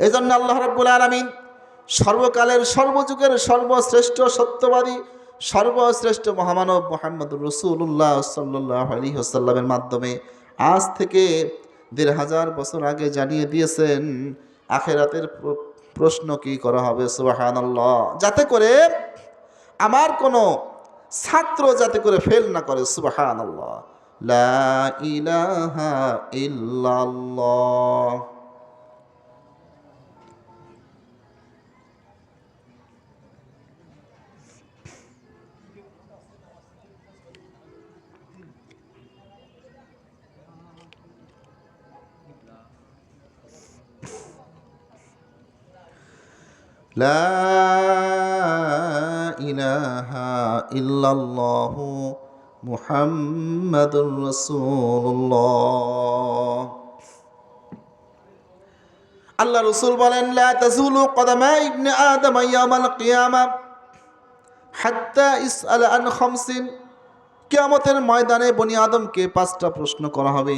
এই জন্য আল্লাহ রাব্বুল আলামিন সর্বকালের সর্বযুগের সর্বশ্রেষ্ঠ সত্যবাদী সর্বশ্রেষ্ঠ মহামানব মুহাম্মদুর রাসূলুল্লাহ সাল্লাল্লাহু আলাইহি ওয়াসাল্লামের মাধ্যমে আজ থেকে ১৫০০ বছর আগে জানিয়ে দিয়েছেন আখিরাতের প্রশ্ন কি করা হবে। সুবহানাল্লাহ। যাতে করে আমার কোনো ছাত্র যাতে করে ফেল না করে। সুবহানাল্লাহ। লা ইলাহা ইল্লাল্লাহ। লা ইলাহা ইল্লাল্লাহু মুহাম্মাদুর রাসূলুল্লাহ। আল্লাহ রাসূল বলেন, লা তাজুলু কদামা ইবনে আদম ইয়াউমাল কিয়ামা হাত্তা ইসআল আন খামসিন। কিয়ামতের ময়দানে বনি আদমকে 5টা প্রশ্ন করা হবে।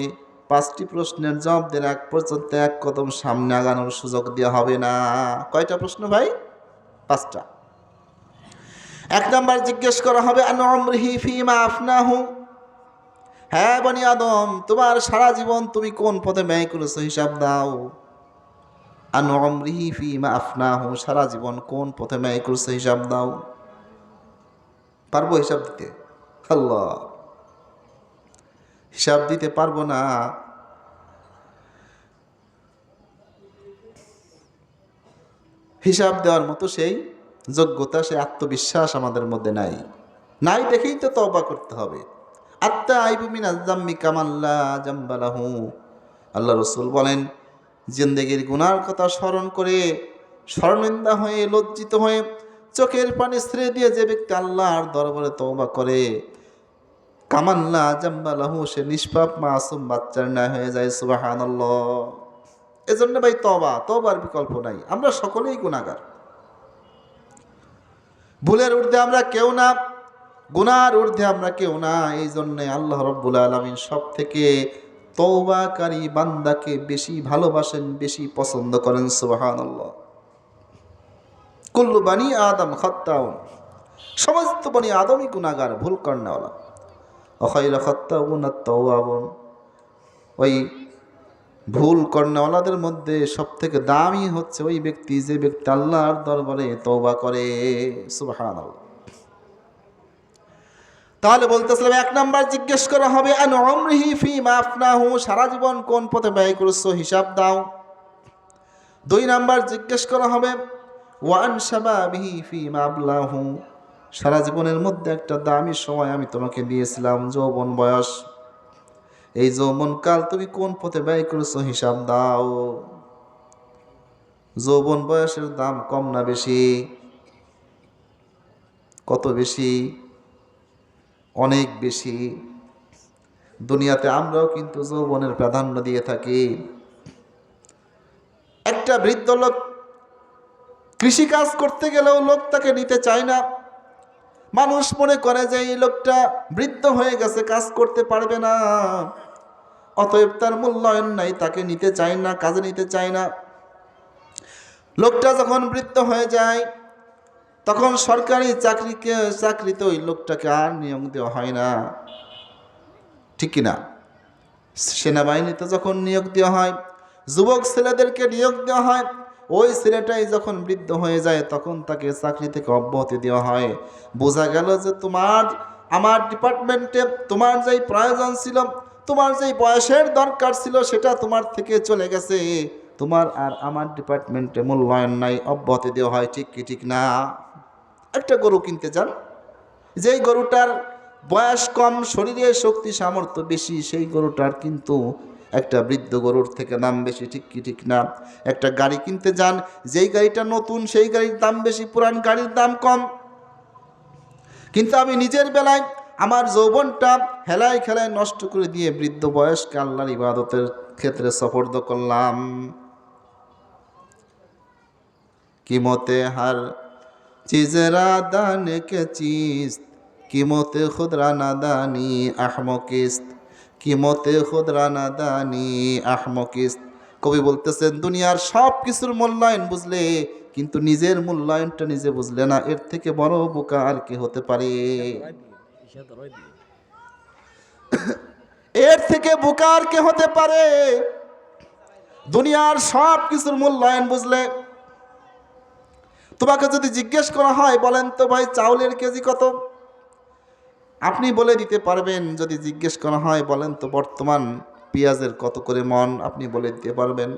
5টি প্রশ্নের জবাব দেওয়ার এক পর্যন্ত এক কদম সামনে আগানোর সুযোগ দেওয়া হবে না। কয়টা প্রশ্ন ভাই? 5টা। 1 নাম্বার জিজ্ঞেস করা হবে আন উমরিহি ফীমা আফনাহু। হ্যাঁ বনি আদম, তোমার সারা জীবন তুমি কোন পথে ব্যয় করেছো হিসাব দাও। আন উমরিহি ফীমা আফনাহু, সারা জীবন কোন পথে ব্যয় করেছো হিসাব দাও। পারবো হিসাব দিতে? আল্লাহ, হিসাব দিতে পারবো না। হিসাব দেওয়ার মতো সেই যোগ্যতা, সেই আত্মবিশ্বাস আমাদের মধ্যে নাই। নাই দেখেই তো তওবা করতে হবে। আত্তাইবু মিনাজ যামমি কামাল্লা জামবালাহু। আল্লাহ রাসূল বলেন, জিন্দেগির গুনার কথা স্মরণ করে শরমিন্দা হয়ে লজ্জিত হয়ে চোখের পানি ছেড়ে দিয়ে যে ব্যক্তি আল্লাহর দরবারে তওবা করে, কামাল্লা জামবালাহু, সে নিষ্পাপ মাসুম বাচ্চার ন্যায় হয়ে যায়। সুবহানাল্লাহ। এজন্য ভাই তওবার বিকল্প নাই। আমরা সকলেই গুনাহগার। ভুলের ঊর্ধ্বে আমরা কেউ না, গুনার ঊর্ধ্বে আমরা কেউ না। এই জন্যে আল্লাহ রাব্বুল আলামিন সব থেকে তওবাকারী বান্দাকে বেশি ভালোবাসেন, বেশি পছন্দ করেন। সুবহানাল্লাহ। কুল্লু বানি আদম খাত্তাউন, সমস্ত বনি আদমই গুনাহগার, ভুল করেনওয়ালা। ওয়া খায়রু খাত্তাউন আত-তাওয়াবুন, ওই ভুল কর্ণওয়ালাদের মধ্যে সব থেকে দামি হচ্ছে ওই ব্যক্তি যে ব্যক্তি আল্লাহর দরবারে তওবা করে। সুবহানাল্লাহ। তাহলে বলতেছিলাম 1 নাম্বার জিজ্ঞেস করা হবে আন উমরিহি ফীমা আফনাহু, সারা জীবন কোন পথে ব্যয় করেছো হিসাব দাও। 2 নাম্বার জিজ্ঞেস করা হবে ওয়া আন শাবাবিহি ফীমা আবলাহু, সারা জীবনের মধ্যে একটা দামি সময় আমি তোমাকে দিয়েছিলাম, যৌবন বয়স। এই যৌবনকাল তুমি কোন পথে ব্যয় করেছো হিসাব দাও। যৌবন বয়সের দাম কম না বেশি? কত বেশি? অনেক বেশি। দুনিয়াতে আমরাও কিন্তু যৌবনের প্রাধান্য দিয়ে থাকি। একটা বৃদ্ধ লোক কৃষি কাজ করতে গেলেও লোক তাকে নিতে চায় না। মানুষ মনে করে যে এই লোকটা বৃদ্ধ হয়ে গেছে, কাজ করতে পারবে না, অতএব তার মূল্যায়ন নাই, তাকে নিতে চায় না, কাজে নিতে চায় না। লোকটা যখন বৃদ্ধ হয়ে যায় তখন সরকারি চাকরিতে ওই লোকটাকে আর নিয়োগ দেওয়া হয় না, ঠিক কিনা? সেনাবাহিনীতে যখন নিয়োগ দেওয়া হয়, যুবক ছেলেদেরকে নিয়োগ দেওয়া হয়, ওই ছেলেটাই যখন বৃদ্ধ হয়ে যায় তখন তাকে চাকরি থেকে অব্যাহতি দেওয়া হয়। বোঝা গেল যে তোমার আমার ডিপার্টমেন্টে তোমার যেই প্রয়োজন ছিল, তোমার যেই বয়সের দরকার ছিল সেটা তোমার থেকে চলে গেছে, তোমার আর আমার ডিপার্টমেন্টে মূল্যায়ন নাই, অব্যাহতি দেওয়া হয়। ঠিক কি ঠিক না? একটা গরু কিনতে যান, যেই গরুটার বয়স কম, শরীরে শক্তি সামর্থ্য বেশি, সেই গরুটার কিন্তু একটা বৃদ্ধ গরুর থেকে দাম বেশি। ঠিক কি ঠিক না? একটা গাড়ি কিনতে যান, যেই গাড়িটা নতুন সেই গাড়ির দাম বেশি, পুরান গাড়ির দাম কম। কিন্তু আমি নিজের বেলায় আমার যৌবনটা হেলায় খেলায় নষ্ট করে দিয়ে বৃদ্ধ বয়সকে আল্লাহর ইবাদতের ক্ষেত্রে সফর্দ করলাম। কিমতে হার চিজরা দান কে চিজ, কিমতে খুদরা নাদানি আহমকিস্ত, কিমতে খুদরা নাদানি আহমকিস্ত। কবি বলতেছেন, দুনিয়ার সব কিছুর মূল্যায়ন বুঝলে কিন্তু নিজের মূল্যায়নটা নিজে বুঝলে না, এর থেকে বড় বোকা আর কি হতে পারে? এর থেকে বোকা আর কে হতে পারে? দুনিয়ার সব কিছুর মূল্যায়ন বুঝলে, তোমাকে যদি জিজ্ঞেস করা হয় বলেন তো ভাই চাউলের কেজি কত, আপনি বলে দিতে পারবেন। যদি জিজ্ঞেস করা হয় বলেন তো বর্তমান পেঁয়াজের কত করে মন, আপনি বলে দিতে পারবেন।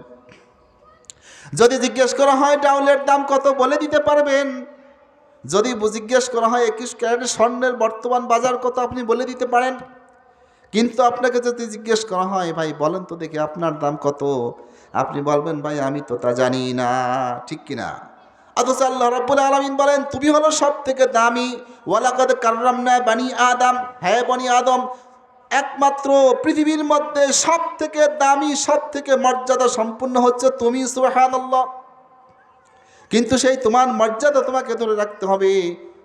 যদি জিজ্ঞেস করা হয় ডাউলের দাম কত, বলে দিতে পারবেন। যদি জিজ্ঞেস করা হয় 21 ক্যারেটের স্বর্ণের বর্তমান বাজার কত, আপনি বলে দিতে পারেন। কিন্তু আপনাকে যদি জিজ্ঞেস করা হয় ভাই বলেন তো দেখি আপনার দাম কত, আপনি বলবেন ভাই আমি তো তা জানি না। ঠিক কিনা? অথচ আল্লাহ রাব্বুল আলামিন বলেন তুমি হলো সব থেকে দামি। ওয়ালাকাদ কাররামনা বানি আদম, হ্যাঁ বনি আদম, একমাত্র পৃথিবীর মধ্যে সব থেকে দামি, সব থেকে মর্যাদা সম্পূর্ণ হচ্ছে তুমি, সুবহানাল্লাহ। কিন্তু সেই তোমার মর্যাদা তোমাকে ধরে রাখতে হবে।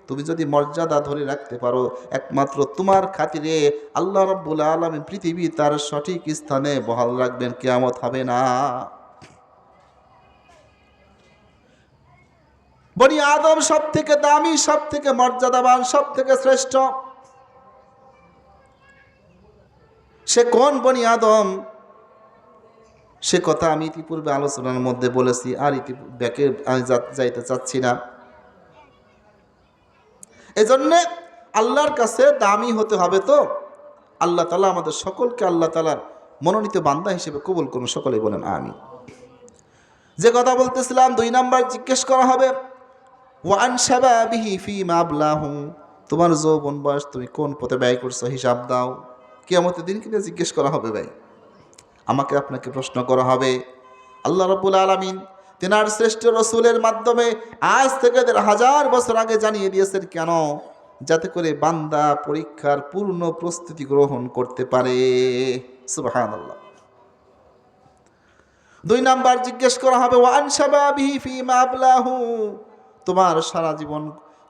তুমি যদি মর্যাদা ধরে রাখতে পারো, একমাত্র তোমার খাতিরে আল্লাহ রাব্বুল আলামিন পৃথিবী তার সঠিক স্থানে বহাল রাখবেন, কিয়ামত হবে না। বনি আদম সব থেকে দামি, সব থেকে মর্যাদাবান, সব থেকে শ্রেষ্ঠ। সে কোন বনি আদম, সে কথা আমি ইতিপূর্বে আলোচনার মধ্যে বলেছি, আর ব্যাকে আমি যাইতে চাচ্ছি না। এজন্যে আল্লাহর কাছে দামি হতে হবে। তো আল্লাহ তাআলা আমাদের সকলকে আল্লাহ তাআলার মনোনীত বান্দা হিসেবে কবুল করুন। সকলেই বলেন আমিন। যে কথা বলতেছিলাম, 2 নাম্বার জিজ্ঞেস করা হবে ওয়ান শাবাবিহি ফীমা আবলাহু, তোমার যৌবন বয়স তুমি কোন পথে ব্যয় করছো, হিসাব দাও। কিয়ামতের দিন কিন্তু জিজ্ঞেস করা হবে ভাই, আমাকে আপনাকে প্রশ্ন করা হবে। আল্লাহ রাব্বুল আলামিন তিনার শ্রেষ্ঠ রসুলের মাধ্যমে আজ থেকে 1000 বছর আগে জানিয়ে দিয়েছেন। কেন? যাতে করে বান্দা পরীক্ষার পূর্ণ প্রস্তুতি গ্রহণ করতে পারে। সুবহানাল্লাহ। 2 নাম্বার জিজ্ঞেস করা হবে ওয়ান শাবাবিহি ফীমা আবলাহু, তোমার সারা জীবন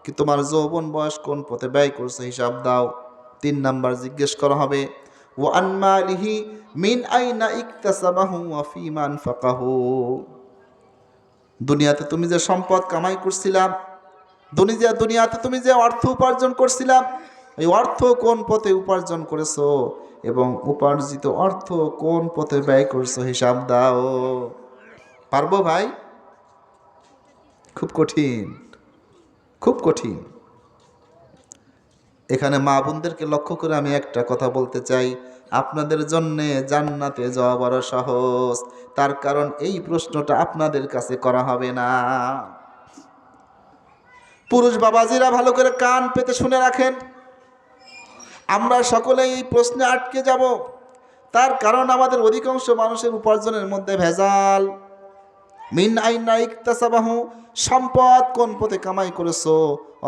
কি তোমার যৌবন বয়স কোন পথে ব্যয় করছো, হিসাব দাও। 3 নাম্বার জিজ্ঞেস করা হবে ওয়ান মালিহি মিন আইনা ইকতাসাবাহু ওয়া ফীমা আনফাকাহু, দুনিয়াতে তুমি যে সম্পদ কামাই করছিলাম, দুনিয়াতে তুমি যে অর্থ উপার্জন করছিলাম, এই অর্থ কোন পথে উপার্জন করেছো এবং উপার্জিত অর্থ কোন পথে ব্যয় করছো, হিসাব দাও। পারবো ভাই? খুব কঠিন, খুব কঠিন। এখানে মা বোনদেরকে লক্ষ্য করে আমি একটা কথা বলতে চাই, আপনাদের জন্য জান্নাতে যাওয়া বড় সহজ। তার কারণ এই প্রশ্নটা আপনাদের কাছে করা হবে না। পুরুষ বাবাজিরা ভালো করে কান পেতে শুনে রাখেন, আমরা সকলেই এই প্রশ্নে আটকে যাব। তার কারণ আমাদের অধিকাংশ মানুষের উপার্জনের মধ্যে ভেজাল। মিন আইনা ইকতাসাবাহু, সম্পদ কোন পথে কামাই করেছো,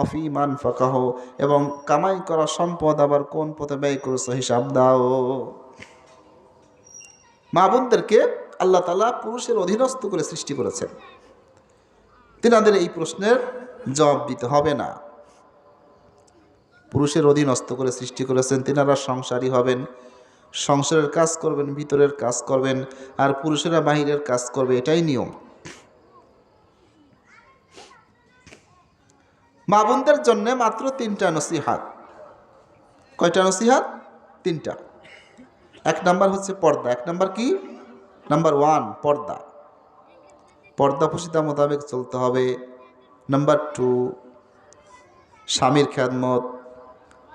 অফিমা আনফাকাহু, এবং কামাই করা সম্পদ আবার কোন পথে ব্যয় করেছো, হিসাব দাও। মা বোনদেরকে আল্লাহ তাআলা পুরুষের অধীনস্থ করে সৃষ্টি করেছেন, তিনাদের এই প্রশ্নের জবাব দিতে হবে না। পুরুষের অধীনস্থ করে সৃষ্টি করেছেন, তিনারা সংসারী হবেন, সংসারের কাজ করবেন, ভিতরের কাজ করবেন, আর পুরুষেরা বাহিরের কাজ করবে, এটাই নিয়ম। মা বোনদের জন্য মাত্র 3টা নসিহাত। কয়টা নসিহাত? 3টা। 1 নাম্বার হচ্ছে পর্দা। 1 নাম্বার কি? নাম্বার 1 পর্দা, পর্দাপোশিতা মোতাবেক চলতে হবে। নাম্বার 2 স্বামীর খেদমত,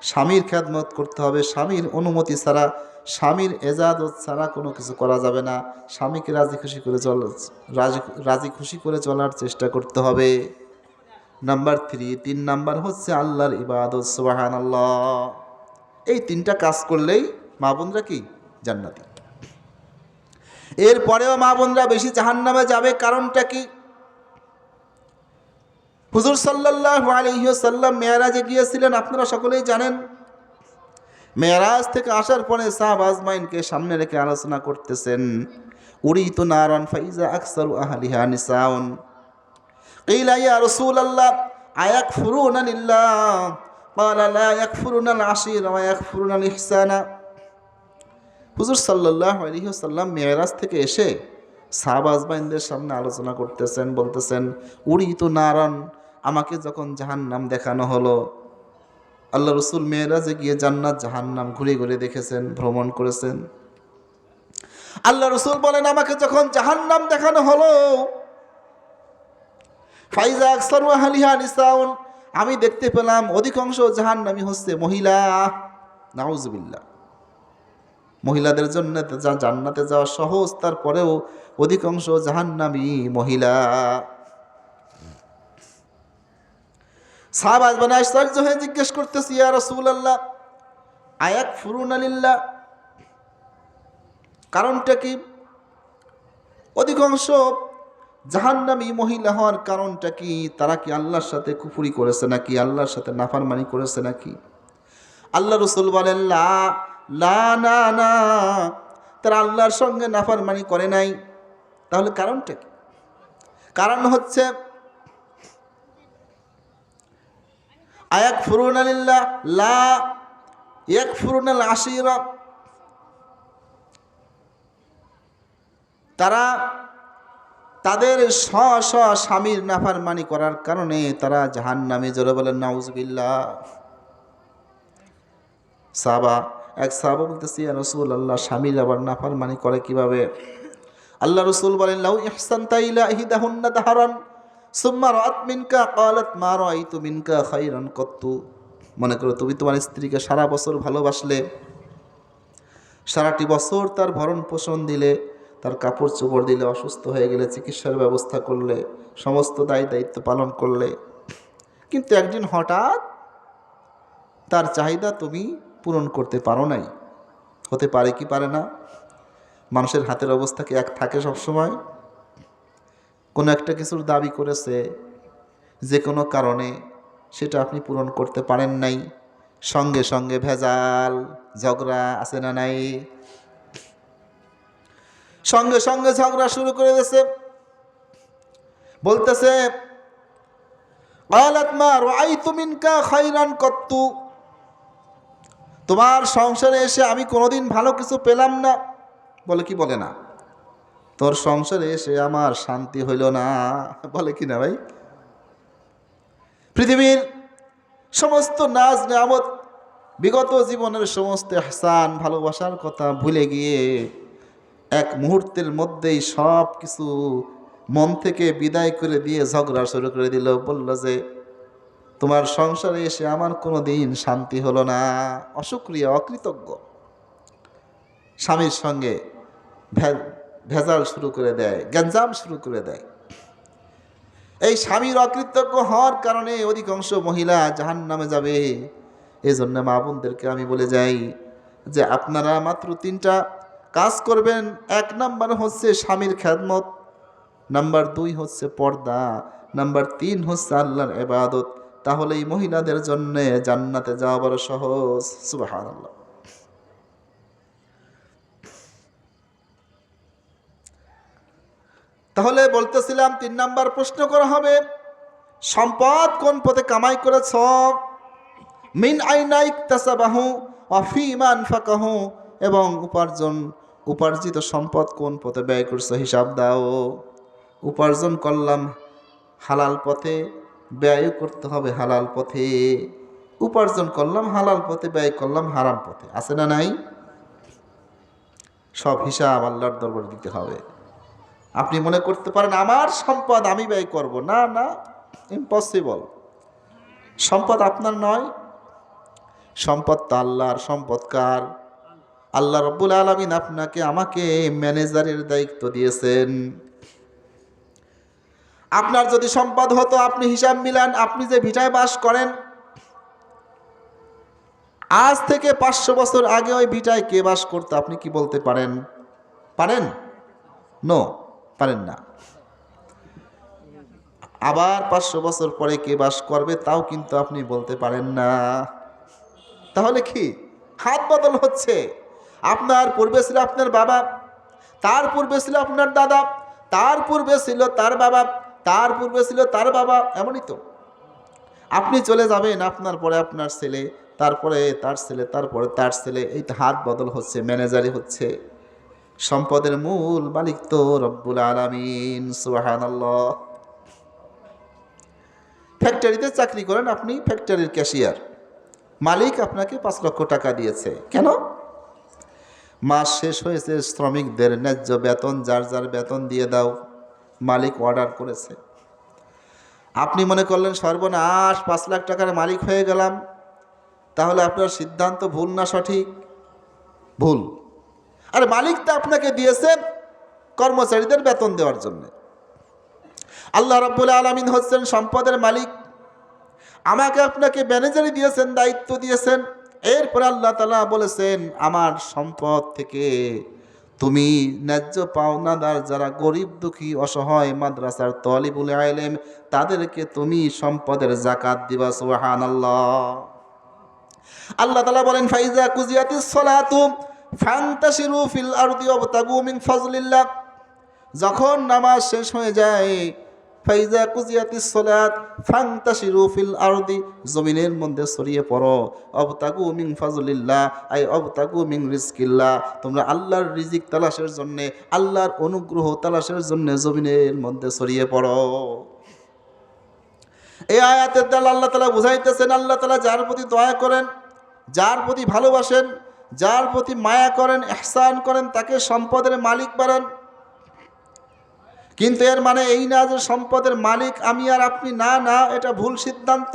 স্বামীর খেদমত করতে হবে। স্বামীর অনুমতি ছাড়া, স্বামীর এজাজত ছাড়া কোনো কিছু করা যাবে না। স্বামীকে রাজি খুশি করে চলার চেষ্টা করতে হবে। নাম্বার 3 নাম্বার হচ্ছে আল্লাহর ইবাদত, সুবহানাল্লাহ। এই 3টা কাজ করলেই মা বোনরা কি জান্নাতি। এরপরেও মা বোনরা বেশি জাহান্নামে যাবে, কারণটা কি? হুজুর সাল্লাল্লাহু আলাইহি ওয়াসাল্লাম মেরাজে গিয়েছিলেন, আপনারা সকলেই জানেন। মেরাজ থেকে আসার পরে সাহাবা আজমাইনকে সামনে রেখে আলোচনা করতেছেন। উরিতু নারান ফাইজা আকসারু আহলিহা নিসাউন কিলা ইয়া রাসূলুল্লাহ আয়াকফুরুনা লিল্লাহ ক্বালা লা ইয়াকফুরুনাল আশীরা ওয়া ইয়াকফুরুনাল ইহসানা। হুজুর সাল্লাল্লাহু আলাইহি ওয়াসাল্লাম মেরাজ থেকে এসে সাহাবা আজমাইনদের সামনে আলোচনা করতেছেন, বলতেছেন উরিতু নারান, আমাকে যখন জাহান্নাম দেখানো হলো। আল্লাহ রসুল মেরাজে গিয়ে জান্নাত জাহান্নাম ঘুরে ঘুরে দেখেছেন, ভ্রমণ করেছেন। আল্লাহ রসুল বলেন আমাকে যখন জাহান্নাম দেখানো হলো, ফাইজা আকসারু আহলিহা নিসাউন, আমি দেখতে পেলাম অধিকাংশ জাহান্নামী হচ্ছে মহিলা। নাউজুবিল্লাহ। মহিলাদের জন্য জান্নাতে যাওয়া সহজ, তারপরেও অধিকাংশ জাহান্নামী মহিলা। সাহাবা বনে আশ্চর্য হয়ে জিজ্ঞেস করতেছি, ইয়া রাসূলুল্লাহ আয়াকফুরুনা লিল্লাহ, কারণটা কি? অধিকাংশ জাহান্নামী মহিলা হওয়ার কারণটা কি? তারা কি আল্লাহর সাথে কুফরি করেছে নাকি, আল্লাহর সাথে নাফরমানি করেছে নাকি? আল্লাহ রাসূল বলেন লা লা না না, তারা আল্লাহর সঙ্গে নাফরমানি করে নাই। তাহলে কারণটা কি? কারণ হচ্ছে আয়াকফুরুনা লিল্লাহ লা ইয়াকফুরুনাল আশীরা, তারা তাদের স্বামীর নাফরমানি করার কারণে তারা জাহান্নামে। জোরে বলেন নাউজুবিল্লাহ। এক সাহাবা বলতেছি, ইয়া রাসূলুল্লাহ স্বামীর আবার নাফরমানি করে কিভাবে? আল্লাহ রাসূল বলেন লাউ ইহসানতা ইলা ইহদাহুন্না দাহরান সুম্মা রাআত মিনকা ক্বালাত মা রাআইতু মিনকা খায়রান কত্তু। মনে করো তুমি তোমার স্ত্রীকে সারা বছর ভালোবাসলে, সারাটি বছর তার ভরণ পোষণ দিলে, তার কাপড় চোপড় দিলে, অসুস্থ হয়ে গেলে চিকিৎসার ব্যবস্থা করলে, সমস্ত দায়িত্ব পালন করলে, কিন্তু একদিন হঠাৎ তার চাহিদা তুমি পূরণ করতে পারো নাই। হতে পারে কি পারে না? মানুষের হাতের অবস্থা কি এক থাকে সবসময়? কোনো একটা কিছুর দাবি করেছে, যে কোনো কারণে সেটা আপনি পূরণ করতে পারেন নাই, সঙ্গে সঙ্গে ভেজাল, ঝগড়া আছে না নাই? সঙ্গে সঙ্গে ঝগড়া শুরু করে দিয়েছে, বলতেছে ক্বালাত মা রাআইতু মিনকা খায়রান কত্তু, তোমার সংসারে এসে আমি কোনোদিন ভালো কিছু পেলাম না। বলে কি বলে না? তোর সংসারে এসে আমার শান্তি হইল না, বলে কি না ভাই? পৃথিবীর সমস্ত নাজ নিয়ামত, বিগত জীবনের সমস্ত ইহসান, ভালোবাসার কথা ভুলে গিয়ে এক মুহূর্তের মধ্যেই সব কিছু মন থেকে বিদায় করে দিয়ে ঝগড়া শুরু করে দিল। বলল যে তোমার সংসারে এসে আমার কোনো দিন শান্তি হলো না। অশুকরিয়া, অকৃতজ্ঞ স্বামীর সঙ্গে ভেজাল শুরু করে দেয়, গ্যাঞ্জাম শুরু করে দেয়। এই স্বামীর অকৃতজ্ঞ হওয়ার কারণে অধিকাংশ মহিলা জাহান্নামে যাবে। এই জন্য মা বোনদেরকে আমি বলে যাই যে আপনারা মাত্র 3টা কাজ করবেন। 1 নাম্বার হচ্ছে স্বামীর খেদমত, নাম্বার 2 হচ্ছে পর্দা, নাম্বার 3 হচ্ছে আল্লাহর ইবাদত। তাহলে এই মহিলাদের জন্য জান্নাতে যাওয়া বড় সহজ। সুবহানাল্লাহ। তাহলে বলতেছিলাম 3 নাম্বার প্রশ্ন করা হবে, সম্পদ কোন পথে কামাই করেছ? মিন আইনা ইকতাসাবাহু ওয়া ফীমা আনফাকাহু, এবং উপার্জিত সম্পদ কোন পথে ব্যয় করছো হিসাব দাও। উপার্জন করলাম হালাল পথে, ব্যয় করতে হবে হালাল পথে। উপার্জন করলাম হালাল পথে, ব্যয় করলাম হারাম পথে, আছে না নাই? সব হিসাব আল্লাহর দরবারে দিতে হবে। আপনি মনে করতে পারেন আমার সম্পদ আমি ব্যয় করব, না না, ইম্পসিবল। সম্পদ আপনার নয়, সম্পদ তো আল্লাহর। সম্পদ কার? আল্লাহ রাব্বুল আলামিন আপনাকে আমাকে ম্যানেজারের দায়িত্ব দিয়েছেন। আপনার যদি সম্পদ হতো, আপনি হিসাব মিলান, আপনি যে ভিটায় বাস করেন, আজ থেকে 500 বছর আগে ওই ভিটায় কে বাস করতো আপনি কি বলতে পারেন? পারেন? নো, পারেন না। আবার 500 বছর পরে কে বাস করবে তাও কিন্তু আপনি বলতে পারেন না। তাহলে কি হাত বদল হচ্ছে? আপনার পূর্বে ছিল আপনার বাবা, তার পূর্বে ছিল আপনার দাদা, তার পূর্বে ছিল তার বাবা, তার পূর্বে ছিল তার বাবা, এমনই তো। আপনি চলে যাবেন, আপনার পরে আপনার ছেলে, তারপরে তার ছেলে, তারপরে তার ছেলে, এই তো হাত বদল হচ্ছে, ম্যানেজারই হচ্ছে। সম্পদের মূল মালিক তো রব্বুল আলামিন, সুবহানাল্লাহ। ফ্যাক্টরিতে চাকরি করেন আপনি, ফ্যাক্টরির ক্যাশিয়ার, মালিক আপনাকে 5 লক্ষ টাকা দিয়েছে। কেন? মাস শেষ হয়েছে, শ্রমিকদের ন্যায্য বেতন, যার যার বেতন দিয়ে দাও, মালিক অর্ডার করেছে। আপনি মনে করলেন সর্বনাশ, 5 লাখ টাকার মালিক হয়ে গেলাম। তাহলে আপনার সিদ্ধান্ত ভুল না সঠিক? ভুল। আর মালিক তো আপনাকে দিয়েছেন কর্মচারীদের বেতন দেওয়ার জন্য। আল্লাহ রাব্বুল আলামিন হচ্ছেন সম্পদের মালিক, আমাকে আপনাকে ম্যানেজারি দিয়েছেন, দায়িত্ব দিয়েছেন। এরপরে আল্লাহ তাআলা বলেছেন আমার সম্পদ থেকে তুমি ন্যায্য পাওনাদার যারা গরিব দুঃখী অসহায় মাদ্রাসার তালিবুল ইলম তাদেরকে তুমি সম্পদের যাকাত দিবা। সুবহানাল্লাহ। আল্লাহ তাআলা বলেন ফাইজা কুজিয়াতিস সালাতু ফান্তাশিরু ফিল আরদি ওয়াবতাগু মিন ফাজলিল্লাহ। যখন নামাজ শেষ হয়ে যায়, ফাইজা কুজিয়াতিস সালাত ফান্তাশিরু ফিল আরদি, জমিনের মধ্যে ছড়িয়ে পড়ো, ওয়াবতাগু মিন ফাজলিল্লাহ আই ওয়াবতাগু মিন রিজকিল্লাহ, তোমরা আল্লাহর রিজিক তালাশের জন্য, আল্লাহর অনুগ্রহ তালাশের জন্য জমিনের মধ্যে ছড়িয়ে পড়ো। এই আয়াতের দ্বারা আল্লাহ তাআলা বুঝাইতেছেন, আল্লাহ তাআলা যার প্রতি দয়া করেন, যার প্রতি ভালোবাসেন, যার প্রতি মায়া করেন, ইহসান করেন, তাকে সম্পদের মালিক বানান। কিন্তু এর মানে এই না যে সম্পদের মালিক আমি আর আপনি, না না, এটা ভুল সিদ্ধান্ত।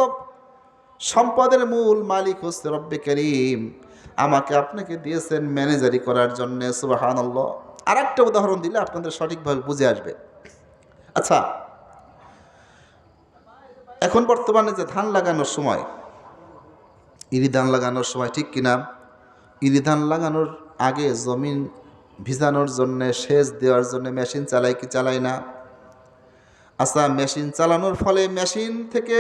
সম্পদের মূল মালিক হচ্ছে রব্বে করিম, আমাকে আপনাকে দিয়েছেন ম্যানেজারি করার জন্য। সুবহানাল্লাহ। আর একটা উদাহরণ দিলে আপনাদের সঠিকভাবে বুঝে আসবে। আচ্ছা, এখন বর্তমানে যে ধান লাগানোর সময়, ইরি ধান লাগানোর সময়, ঠিক কিনা? ইরি ধান লাগানোর আগে জমিন ভিজানোর জন্য, সেচ দেওয়ার জন্য মেশিন চালাই কি চালাই না? আচ্ছা, মেশিন চালানোর ফলে মেশিন থেকে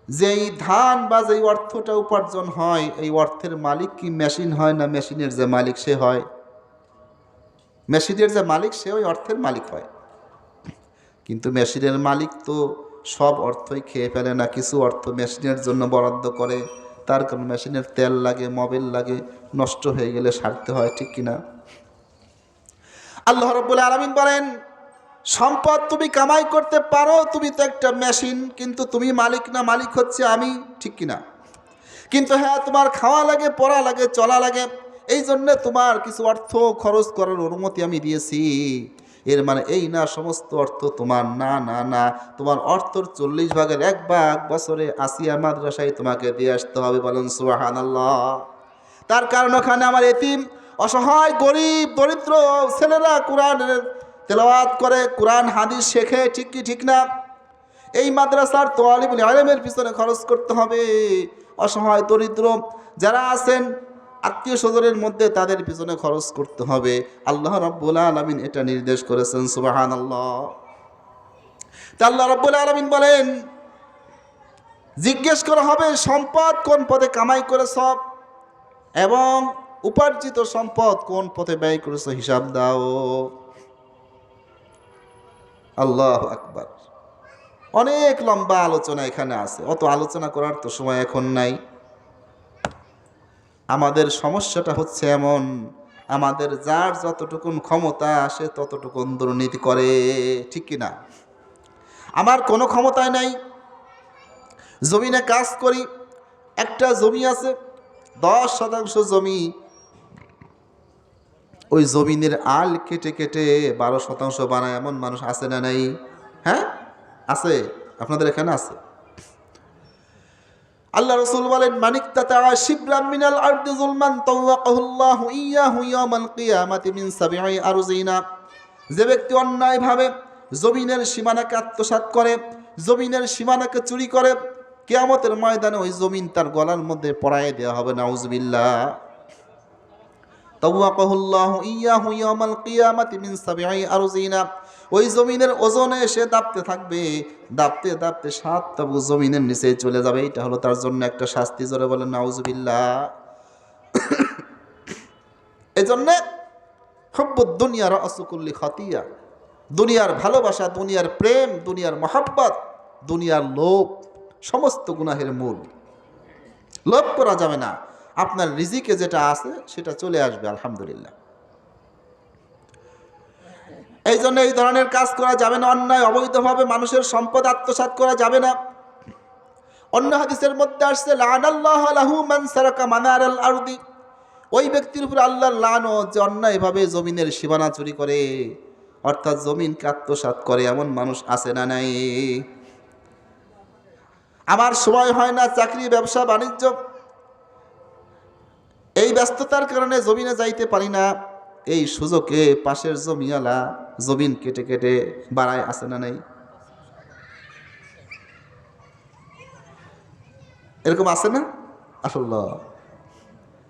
যেই ধান বা যেই অর্থটা উপার্জন হয়, এই অর্থের মালিক কি মেশিন হয় না মেশিনের যে মালিক সে হয়? মেশিনের যে মালিক সে ওই অর্থের মালিক হয়। কিন্তু মেশিনের মালিক তো সব অর্থই খেয়ে ফেলে না, কিছু অর্থ মেশিনের জন্য বরাদ্দ করে। তার কারণ মেশিনের তেল লাগে, মোবিল লাগে, নষ্ট হয়ে গেলে সারতে হয়, ঠিক কিনা? আল্লাহ রাব্বুল আলামিন বলেন সম্পদ তুমি কামাই করতে পারো, তুমি তো একটা মেশিন, কিন্তু তুমি মালিক না, মালিক হচ্ছে আমি, ঠিক কিনা? কিন্তু হ্যাঁ, তোমার খাওয়া লাগে, পড়া লাগে, চলা লাগে, এই জন্যে তোমার কিছু অর্থ খরচ করার অনুমতি আমি দিয়েছি। এর মানে এই না সমস্ত অর্থ তোমার, না না না, তোমার অর্থর 40 ভাগের 1 ভাগ বছরে আসিয়া মাদ্রাসায় তোমাকে দিয়ে আসতে হবে। বলেন সুবহানাল্লাহ। তার কারণ ওখানে আমার এতিম, অসহায়, গরিব, দরিদ্র ছেলেরা কোরআনের তেলাওয়াত করে, কোরআন হাদিস শেখে, ঠিক কি ঠিক না? এই মাদ্রাসার তালিবুল ইলমের পিছনে খরচ করতে হবে। অসহায় দরিদ্র যারা আছেন আত্মীয় স্বজনের মধ্যে, তাদের পিছনে খরচ করতে হবে। আল্লাহ রাব্বুল আলামিন এটা নির্দেশ করেছেন। সুবহানাল্লাহ। তা আল্লাহ রাব্বুল আলামিন বলেন জিজ্ঞেস করা হবে সম্পদ কোন পথে কামাই করেছ এবং উপার্জিত সম্পদ কোন পথে ব্যয় করেছ, হিসাব দাও। আল্লাহু আকবার। অনেক লম্বা আলোচনা এখানে আছে, অত আলোচনা করার তো সময় এখন নাই। আমাদের সমস্যাটা হচ্ছে এমন, আমাদের যার যতটুকুন ক্ষমতা আসে ততটুকুন দুর্নীতি করে, ঠিক কিনা? আমার কোনো ক্ষমতায় নাই, জমিনে কাজ করি, একটা জমি আছে, 10 শতাংশ জমি ওই জমিনের আল কেটে কেটে 12% বানায় এমন মানুষ আছে না নাই? হ্যাঁ, আছে। আপনাদের এখানে আছে। আল্লাহ রাসূল বলেন, মানিকতাতা শিবরাম মিনাল আরদি যুলমান তাওয়াকাহুল্লাহু ইয়াহু ইয়াউমাল কিয়ামাতি মিন সাবঈ আরযিনা। যে ব্যক্তি অন্যায়ভাবে জমিনের সীমানাকে আত্মসাৎ করে, জমিনের সীমানাকে চুরি করে, কিয়ামতের ময়দানে ওই জমিন তার গলার মধ্যে পড়ায় দেওয়া হবে। নাউযুবিল্লাহ। তাওয়াকাহুল্লাহু ইয়াহু ইয়াউমাল কিয়ামাতি মিন সাবঈ আরযিনা। ওই জমিনের ওজনে সে দাপতে থাকবে, দাপতে দাপতে 7 তাবু জমিনের নিচে চলে যাবে। এটা হলো তার জন্য একটা শাস্তি। জোরে বলেন নাউযুবিল্লাহ। এজন্য হুব্বুদ দুনিয়া রাসু কুল্লি খাতিয়া। দুনিয়ার ভালোবাসা, দুনিয়ার প্রেম, দুনিয়ার মহাব্বত, দুনিয়ার লোভ সমস্ত গুনাহের মূল। লোভ করা যাবে না। আপনার রিজিকে যেটা আছে সেটা চলে আসবে আলহামদুলিল্লাহ। এই জন্য এই ধরনের কাজ করা যাবে না। অন্যায় অবৈধভাবে মানুষের সম্পদ আত্মসাৎ করা যাবে না। অন্য হাদিসের মধ্যে আসছে, লানাল্লাহু লাহু মান সারাকা মানারাল আরদি। ওই ব্যক্তির উপর আল্লাহর লানত যে অন্যায়ভাবে জমিনের সীমানা চুরি করে, অর্থাৎ জমিনকে আত্মসাৎ করে, এমন মানুষ আছে না নাই? আমার সময় হয় না, চাকরি, ব্যবসা, বাণিজ্য, এই ব্যস্ততার কারণে জমিনে যাইতে পারি না। এই সুযোগে পাশের জমিওয়ালা জমিন কেটে কেটে বাড়ায়, আছে না নাই? এরকম আছে না? আসলে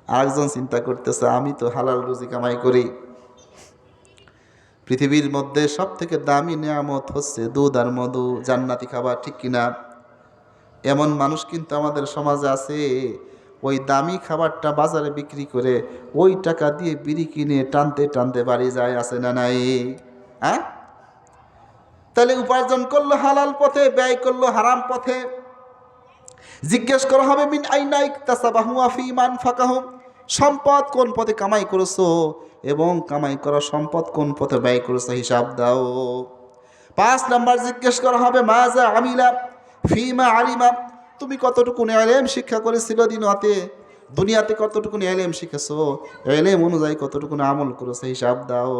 আরেকজন চিন্তা করতেছে, আমি তো হালাল রুজি কামাই করি, পৃথিবীর মধ্যে সব থেকে দামি নিয়ামত হচ্ছে দুধ আর মধু, জান্নাতি খাবার, ঠিক কিনা? এমন মানুষ কিন্তু আমাদের সমাজে আছে, ওই দামি খাবারটা বাজারে বিক্রি করে ওই টাকা দিয়ে বিড়ি কিনে টানতে টানতে বাড়ি যায়, আছে না নাই? হ্যাঁ, তাহলে উপার্জন করলো হালাল পথে, ব্যয় করলো হারাম পথে। জিজ্ঞেস করা হবে, মিন আইনা ইকতাসাবাহু ফি মান ফাকাহু। সম্পদ কোন পথে কামাই করেছো এবং কামাই করা সম্পদ কোন পথে ব্যয় করেছো, হিসাব দাও। 5 নাম্বার জিজ্ঞেস করা হবে, মাজা আমিলা ফিমা আলিমা। তুমি কতটুকু ইলম শিক্ষা করেছিল দুনিয়াতে কতটুকু ইলম শিখেছো, ইলম অনুযায়ী কতটুকু আমল করেছো, হিসাব দাও।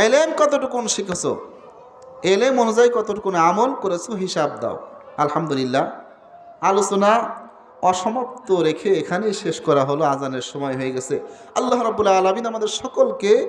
ইলম কতটুকু শিখেছো, ইলম অনুযায়ী কতটুকু আমল করেছো, হিসাব দাও। আলহামদুলিল্লাহ, আলোচনা অসমাপ্ত রেখে এখানেই শেষ করা হলো। আজানের সময় হয়ে গেছে। আল্লাহ রাব্বুল আলামিন আমাদের সকলকে